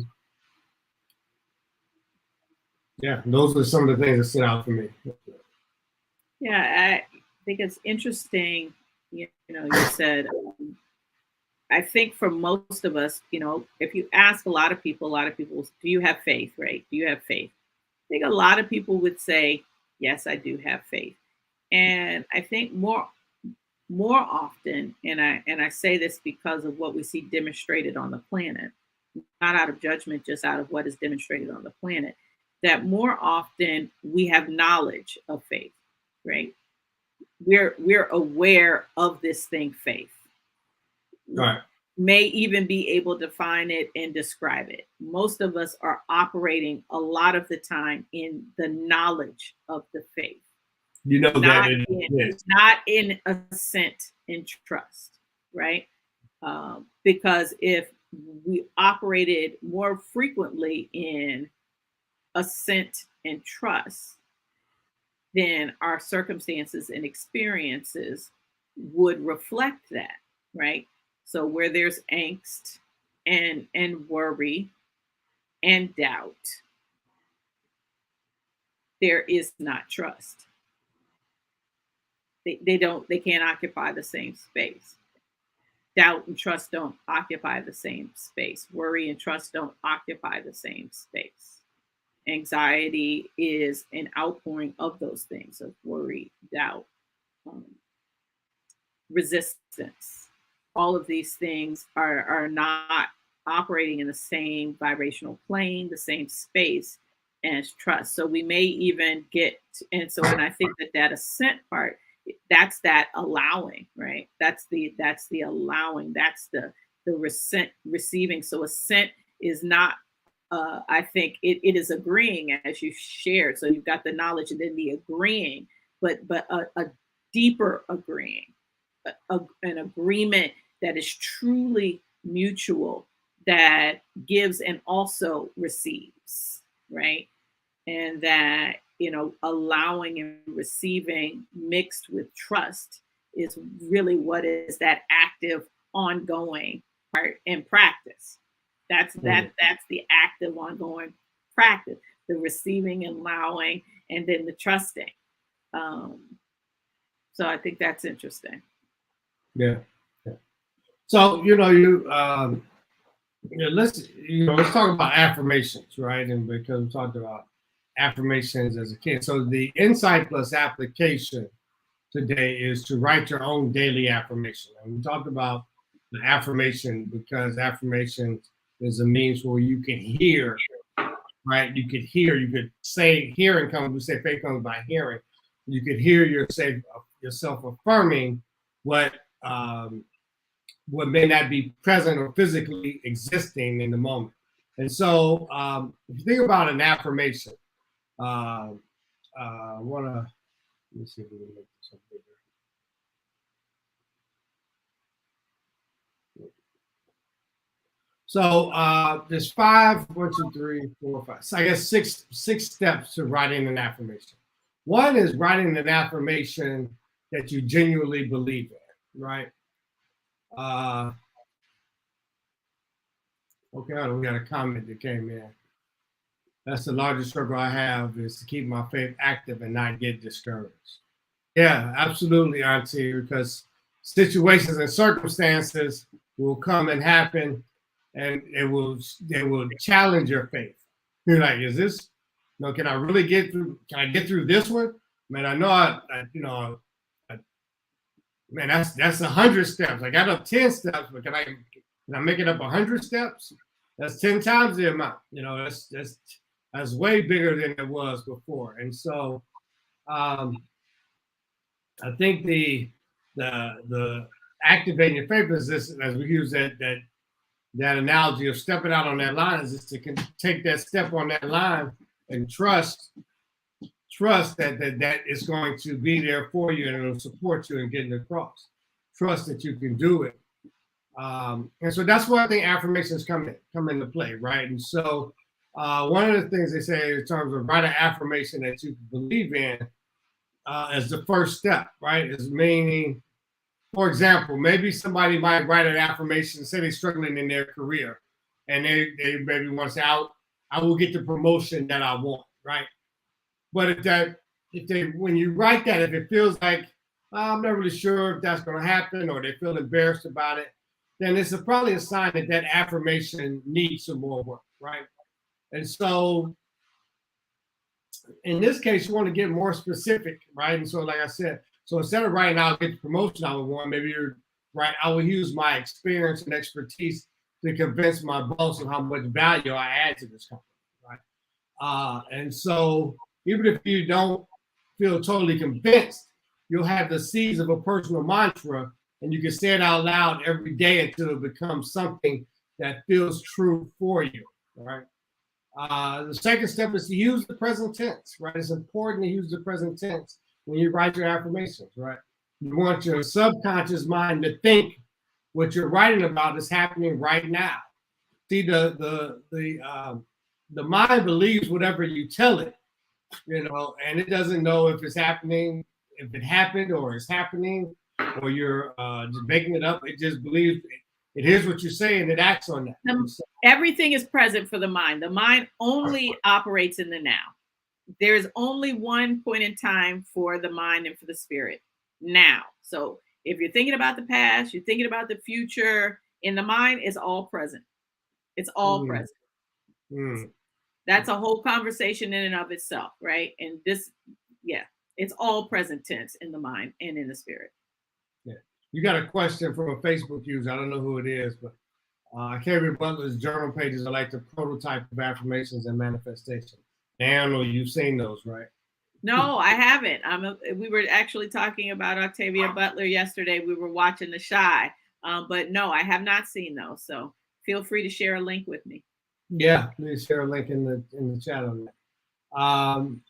yeah, those are some of the things that stood out for me. Yeah, I think it's interesting. You you said, I think for most of us, if you ask a lot of people, do you have faith, right? Do you have faith? I think a lot of people would say, yes, I do have faith. And I think more often, and I say this because of what we see demonstrated on the planet, not out of judgment, just out of what is demonstrated on the planet, that more often we have knowledge of faith, right? We're aware of this thing, faith. Right. May even be able to define it and describe it. Most of us are operating a lot of the time in the knowledge of the faith. You know, not that it is. Not in assent and trust, right? Because if we operated more frequently in assent and trust, then our circumstances and experiences would reflect that, right? So where there's angst and worry and doubt, there is not trust. They can't occupy the same space. Doubt and trust don't occupy the same space. Worry and trust don't occupy the same space. Anxiety is an outpouring of those things, of worry, doubt, resistance. All of these things are not operating in the same vibrational plane, the same space as trust. So we may even and so when I think that assent part, that's that allowing, right? That's the allowing, that's the receiving. So assent is not, I think it is agreeing, as you shared. So you've got the knowledge and then the agreeing, but a deeper agreeing, an agreement that is truly mutual, that gives and also receives, right? And that, allowing and receiving mixed with trust is really what is that active, ongoing part in practice. That's the active, ongoing practice, the receiving and allowing, and then the trusting. So I think that's interesting. Yeah. So let's talk about affirmations, right? And because we talked about affirmations as a kid, so the insight plus application today is to write your own daily affirmation. And we talked about the affirmation because affirmation is a means where you can hear, right? You could hear, you could say, hearing comes, we say faith comes by hearing. You could hear yourself affirming what may not be present or physically existing in the moment. And so if you think about an affirmation, let me see if we can make this bigger. So there's 5, 1, 2, 3, 4, 5. So I guess six steps to writing an affirmation. One is writing an affirmation that you genuinely believe in, right? Okay, we got a comment that came in. That's the largest struggle I have, is to keep my faith active and not get discouraged. Yeah, absolutely, Auntie, because situations and circumstances will come and happen, and they will challenge your faith. You're like, is this? Can I really get through? Can I get through this one? Man, I know man, that's 100 steps. I got up 10 steps, but can I make it up 100 steps? That's 10 times the amount. That's way bigger than it was before. And so I think the activating your faith is this, as we use that analogy of stepping out on that line, is just to take that step on that line and trust that it's going to be there for you and it'll support you in getting across. Trust that you can do it. And so that's where I think affirmations come into play, right? And so one of the things they say in terms of write an affirmation that you believe in as the first step, right? Is meaning, for example, maybe somebody might write an affirmation, say they're struggling in their career, and they maybe want to say, I will get the promotion that I want, right? But when you write that, if it feels like I'm not really sure if that's going to happen, or they feel embarrassed about it, then it's probably a sign that affirmation needs some more work, right? And so in this case, you want to get more specific, right? And so, like I said, so instead of writing, I'll get the promotion I would want, maybe you're right, I will use my experience and expertise to convince my boss of how much value I add to this company, right? And so even if you don't feel totally convinced, you'll have the seeds of a personal mantra, and you can say it out loud every day until it becomes something that feels true for you, right? The second step is to use the present tense, right? It's important to use the present tense when you write your affirmations, right? You want your subconscious mind to think what you're writing about is happening right now. See, the mind believes whatever you tell it, and it doesn't know if it's happening, if it happened or it's happening, or you're just making it up. It just believes it hears what you say and it acts on that. Everything is present for the mind. The mind only operates in the now. There's only one point in time for the mind and for the spirit, now. So if you're thinking about the past, you're thinking about the future, in the mind, it's all present. It's all present. That's a whole conversation in and of itself, right? And it's all present tense in the mind and in the spirit. Yeah. You got a question from a Facebook user. I don't know who it is, but Carrie Butler's journal pages are like the prototype of affirmations and manifestation. Dan, you've seen those, right? No, I haven't. We were actually talking about Octavia Butler yesterday. We were watching The Shy, but no, I have not seen those. So feel free to share a link with me. Yeah, please share a link in the chat on that.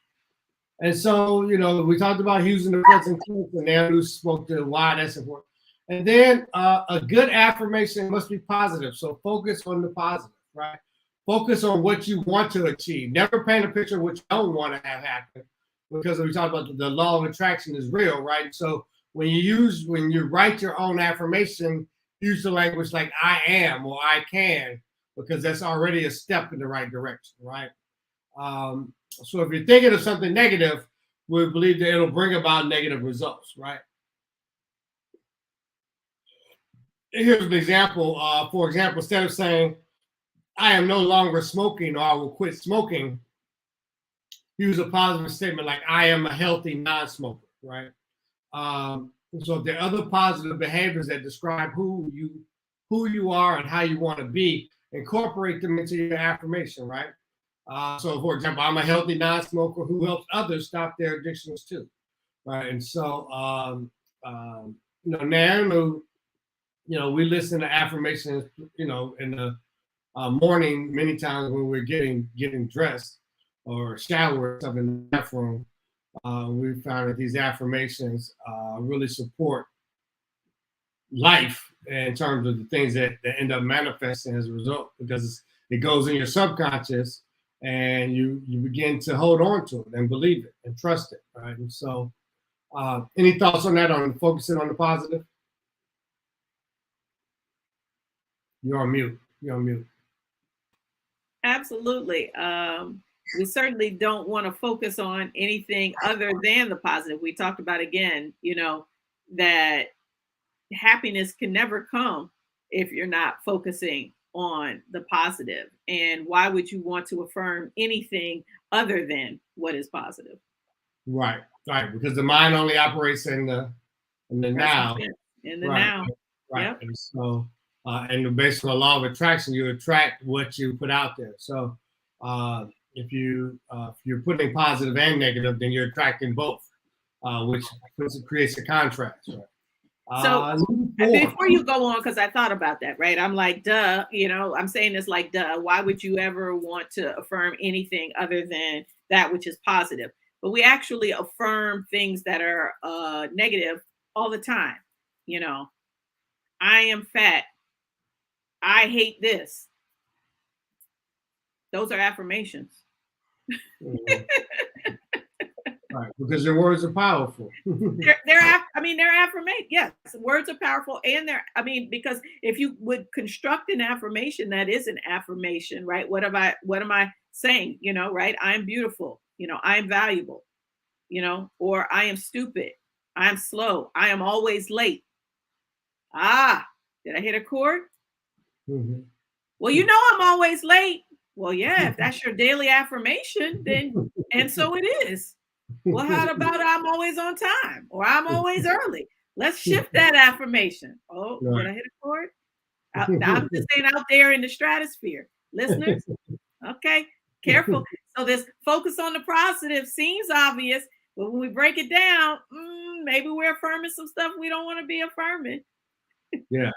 And so, we talked about using the present tense, and Dan spoke to why that's important. And then a good affirmation must be positive. So focus on the positive, right? Focus on what you want to achieve. Never paint a picture of what you don't want to have happen, because we talked about the law of attraction is real, right? So when you write your own affirmation, use the language like I am or I can, because that's already a step in the right direction, right? So if you're thinking of something negative, we believe that it'll bring about negative results, right? Here's an example. For example, instead of saying, I am no longer smoking, or I will quit smoking, use a positive statement like, I am a healthy non-smoker, right? So if there are other positive behaviors that describe who you are and how you want to be, incorporate them into your affirmation, right? So, for example, I'm a healthy non-smoker who helps others stop their addictions too, right? And so, now, we listen to affirmations, in the morning many times when we're getting dressed or shower or something in the bathroom. We found that these affirmations really support life in terms of the things that end up manifesting as a result, because it goes in your subconscious and you begin to hold on to it and believe it and trust it, right? And so any thoughts on that, on focusing on the positive? You're on mute. Absolutely. We certainly don't want to focus on anything other than the positive. We talked about, again, that happiness can never come if you're not focusing on the positive. And why would you want to affirm anything other than what is positive? Right. Because the mind only operates in the now. In the now. Right. Yep. And so, and based on the law of attraction, you attract what you put out there. So if you're putting positive and negative, then you're attracting both. which creates a contrast. Right? So before you go on, because I thought about that, right? I'm like, duh, I'm saying this like, duh, why would you ever want to affirm anything other than that which is positive? But we actually affirm things that are negative all the time. I am fat. I hate this. Those are affirmations. Mm-hmm. Right, because your words are powerful. they're affirmation. Yes, words are powerful, and because if you would construct an affirmation, that is an affirmation, right? What am I saying? Right? I'm beautiful. I'm valuable. Or I am stupid. I'm slow. I am always late. Did I hit a chord? Mm-hmm. Well, I'm always late. Well, yeah, if that's your daily affirmation, then, and so it is. Well, how about I'm always on time or I'm always early? Let's shift that affirmation. Oh, right. Did I hit a chord? I'm just saying out there in the stratosphere. Listeners, okay, careful. So this focus on the positive seems obvious, but when we break it down, maybe we're affirming some stuff we don't want to be affirming. Yeah.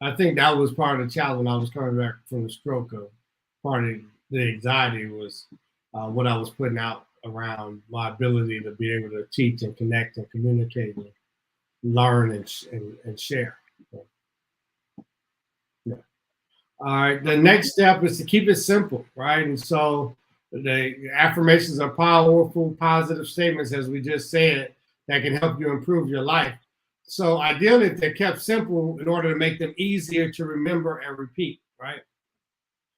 I think that was part of the challenge when I was coming back from the stroke. Part of the anxiety was what I was putting out around my ability to be able to teach and connect and communicate and learn and share. Yeah. All right. The next step is to keep it simple, right? And so the affirmations are powerful, positive statements, as we just said, that can help you improve your life. So ideally, if they're kept simple in order to make them easier to remember and repeat, right?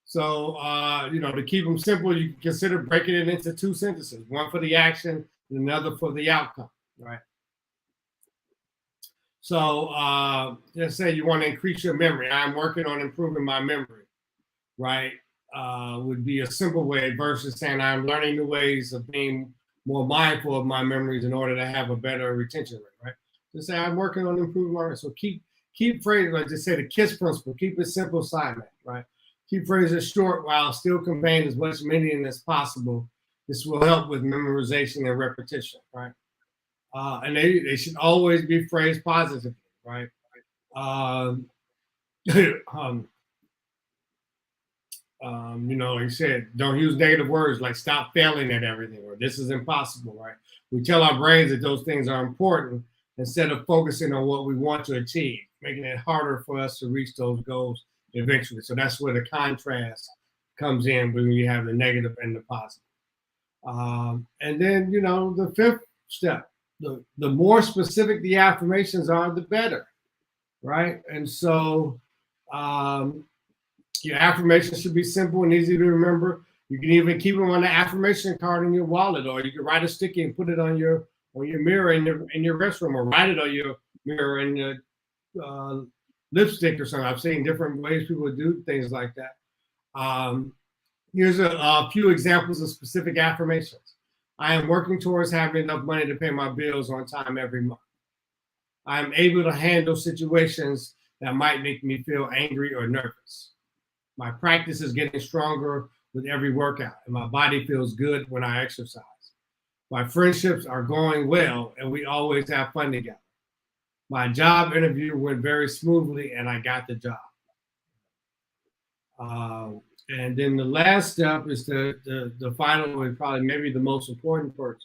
So, to keep them simple, you can consider breaking it into two sentences, one for the action and another for the outcome, right? So let's say you want to increase your memory. I'm working on improving my memory, right? Would be a simple way versus saying I'm learning new ways of being more mindful of my memories in order to have a better retention rate, right? Just say I'm working on improving my memory. So keep phrases, like just say the KISS principle, keep it simple, silent, right? Keep phrases short while still conveying as much meaning as possible. This will help with memorization and repetition, right? And they should always be phrased positively, right? Like you said, don't use negative words like stop failing at everything or this is impossible, right? We tell our brains that those things are important instead of focusing on what we want to achieve, making it harder for us to reach those goals eventually. So that's where the contrast comes in when you have the negative and the positive. And then, the fifth step, the more specific the affirmations are, the better, right? And so your affirmations should be simple and easy to remember. You can even keep them on the affirmation card in your wallet, or you can write a sticky and put it on your mirror in your restroom, or write it on your mirror in your lipstick or something. I've seen different ways people do things like that. Here's a few examples of specific affirmations. I am working towards having enough money to pay my bills on time every month. I am able to handle situations that might make me feel angry or nervous. My practice is getting stronger with every workout, and my body feels good when I exercise. My friendships are going well, and we always have fun together. My job interview went very smoothly, and I got the job. And then the last step is the final and probably maybe the most important part.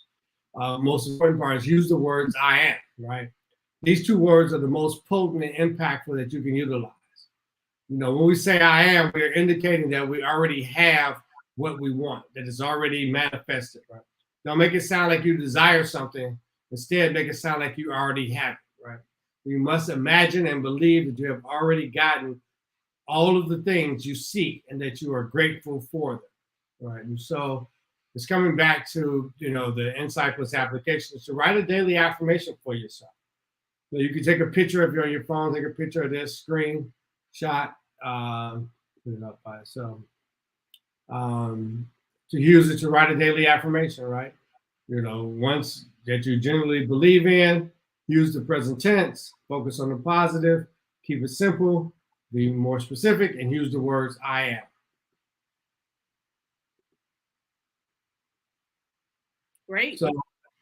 Most important part is use the words I am, right? These two words are the most potent and impactful that you can utilize. When we say I am, we're indicating that we already have what we want, that is already manifested, right? Don't make it sound like you desire something. Instead, make it sound like you already have it, right? You must imagine and believe that you have already gotten all of the things you seek and that you are grateful for them, right? And so it's coming back to, the Insight Plus application. So write a daily affirmation for yourself. So you can take a picture of you on your phone, take a picture of this screen shot, put it up by itself. To use it to write a daily affirmation, right? Once that you generally believe in, use the present tense, focus on the positive, keep it simple, be more specific, and use the words I am. Great. So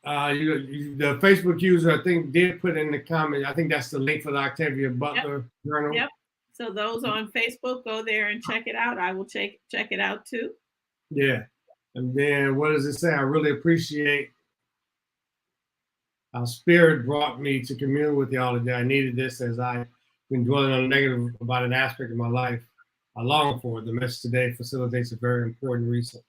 The Facebook user, I think, did put in the comment. I think that's the link for the Octavia Butler Journal. Yep. So those on Facebook, go there and check it out. I will check it out too. Yeah. And then what does it say? I really appreciate our spirit brought me to commune with y'all today. I needed this as I've been dwelling on negative about an aspect of my life I long for. The message today facilitates a very important reason.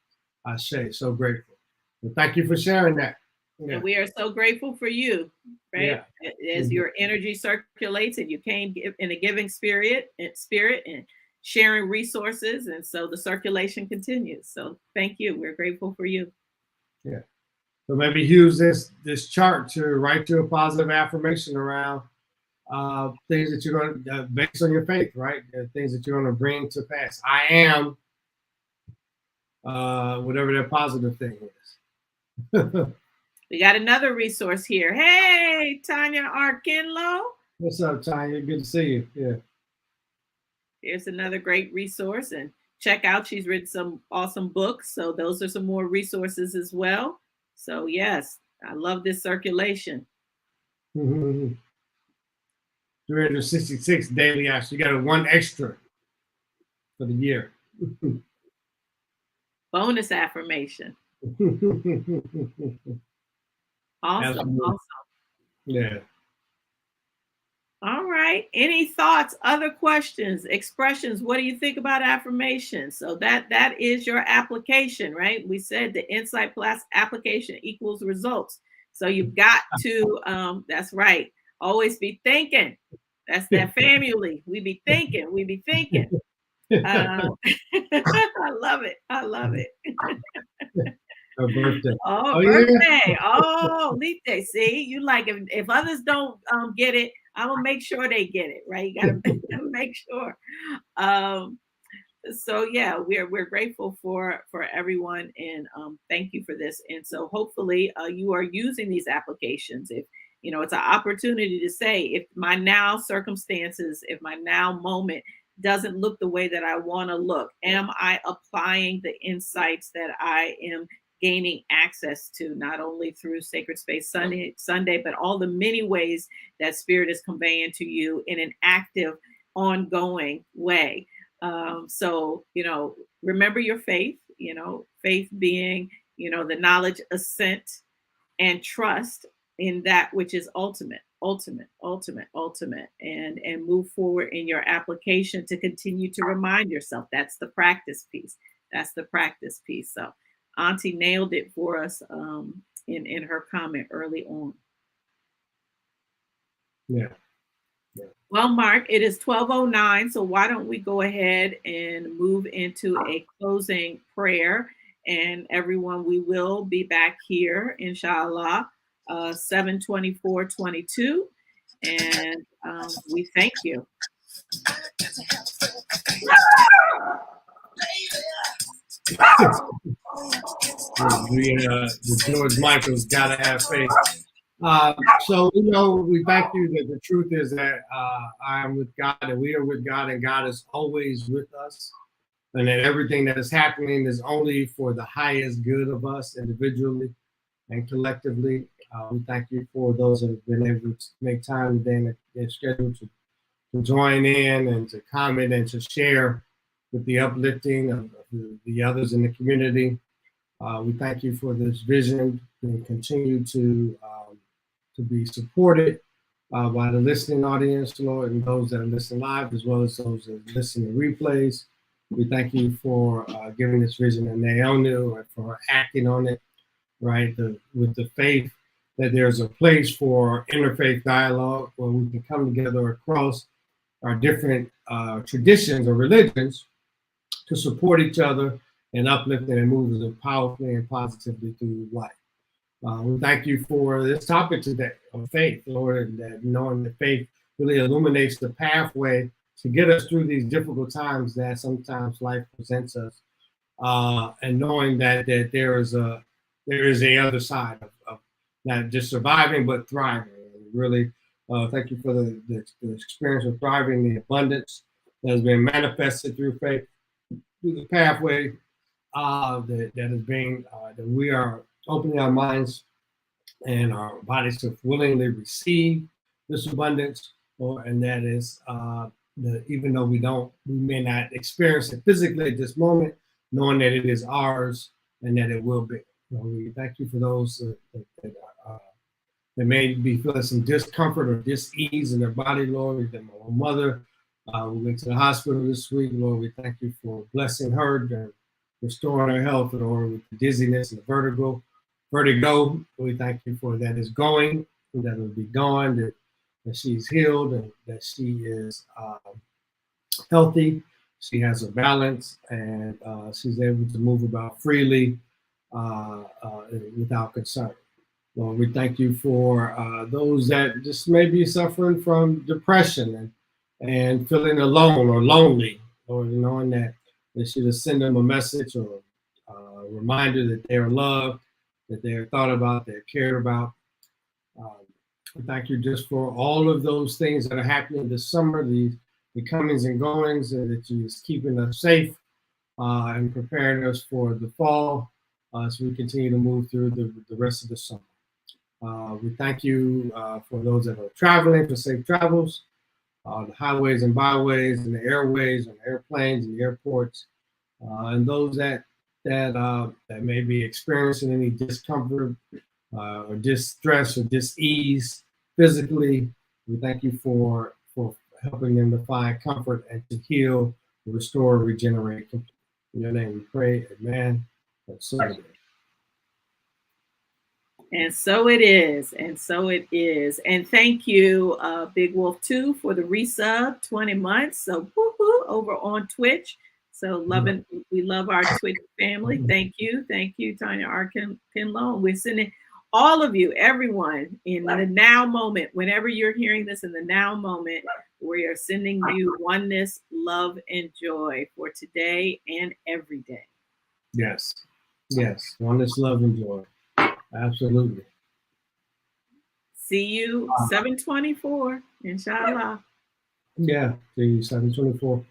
I say, so grateful. Well, thank you for sharing that. Yeah. And we are so grateful for you, right? Yeah. As your energy circulates and you came in a giving spirit and sharing resources. And so the circulation continues. So thank you. We're grateful for you. Yeah. So maybe use this chart to write you a positive affirmation around things that you're going to, based on your faith, right? Things that you're going to bring to pass. I am whatever that positive thing is. We got another resource here. Hey, Tanya Arkinlow. What's up, Tanya? Good to see you. Yeah. Here's another great resource. And check out, she's written some awesome books. So those are some more resources as well. So yes, I love this circulation. 366 daily acts. You got one extra for the year. Bonus affirmation. Awesome. Yeah. All right. Any thoughts, other questions, expressions? What do you think about affirmations? So that is your application, right? We said the insight plus application equals results. So you've got to, that's right. Always be thinking. That's that family. We be thinking. I love it. Her birthday. Birthday. Yeah. Oh, leap day. See, you like if others don't get it, I'm gonna make sure they get it, right? You gotta make sure. So yeah, we're grateful for everyone, and thank you for this. And so hopefully you are using these applications. If it's an opportunity to say, if my now circumstances, if my now moment doesn't look the way that I want to look, am I applying the insights that I am gaining access to, not only through Sacred Space Sunday, but all the many ways that Spirit is conveying to you in an active, ongoing way. So, remember your faith, faith being, the knowledge, assent, and trust in that which is ultimate, and move forward in your application to continue to remind yourself. That's the practice piece. So Auntie nailed it for us in her comment early on. Yeah. Well, Mark, it is 12:09, so why don't we go ahead and move into a closing prayer? And everyone, we will be back here, inshallah, 7/24/22, and we thank you. The George Michael's gotta have faith. So we thank you that the truth is that I am with God and we are with God and God is always with us, and that everything that is happening is only for the highest good of us individually and collectively. We thank you for those that have been able to make time today in their schedule to join in and to comment and to share with the uplifting of the others in the community. We thank you for this vision and continue to be supported by the listening audience, Lord, and those that are listening live, as well as those that listen to replays. We thank you for giving this vision to Naomi and for acting on it, right? With the faith that there's a place for interfaith dialogue where we can come together across our different traditions or religions to support each other and uplift and move us powerfully and positively through life. We thank you for this topic today of faith, Lord, and that knowing that faith really illuminates the pathway to get us through these difficult times that sometimes life presents us, and knowing that there is a other side of not just surviving but thriving. And really, thank you for the experience of thriving, the abundance that has been manifested through faith, through the pathway that is being that we are opening our minds and our bodies to willingly receive this abundance, Lord, and that is even though we may not experience it physically at this moment, knowing that it is ours and that it will be. Lord, we thank you for those that may be feeling some discomfort or dis-ease in their body, Lord. That my mother we went to the hospital this week, Lord. We thank you for blessing her and restoring her health, Lord, with the dizziness and the vertigo. We thank you for that is going, that it will be gone, that she's healed, and that she is healthy. She has a balance, and she's able to move about freely without concern. Lord, we thank you for those that just may be suffering from depression and feeling alone or lonely, or knowing that they should just send them a message or a reminder that they're loved, that they're thought about, they're cared about. Thank you just for all of those things that are happening this summer, the comings and goings, that you're just keeping us safe and preparing us for the fall as we continue to move through the rest of the summer. We thank you for those that are traveling, for safe travels, the highways and byways, and the airways, and airplanes, and the airports, and those that may be experiencing any discomfort or distress or dis-ease physically. We thank you for helping them to find comfort and to heal, restore, regenerate. In your name we pray, amen. And so it is. And so it is. And so it is. And thank you, Big Wolf 2, for the resub, 20 months. So woohoo, over on Twitch. So we love our Twitch family. Thank you. Thank you, Tanya R. Kinlone. We're sending all of you, everyone, in the now moment, whenever you're hearing this in the now moment, we are sending you oneness, love, and joy for today and every day. Yes. Yes. Oneness, love, and joy. Absolutely. See you 7/24, inshallah. Yeah, see you 7/24.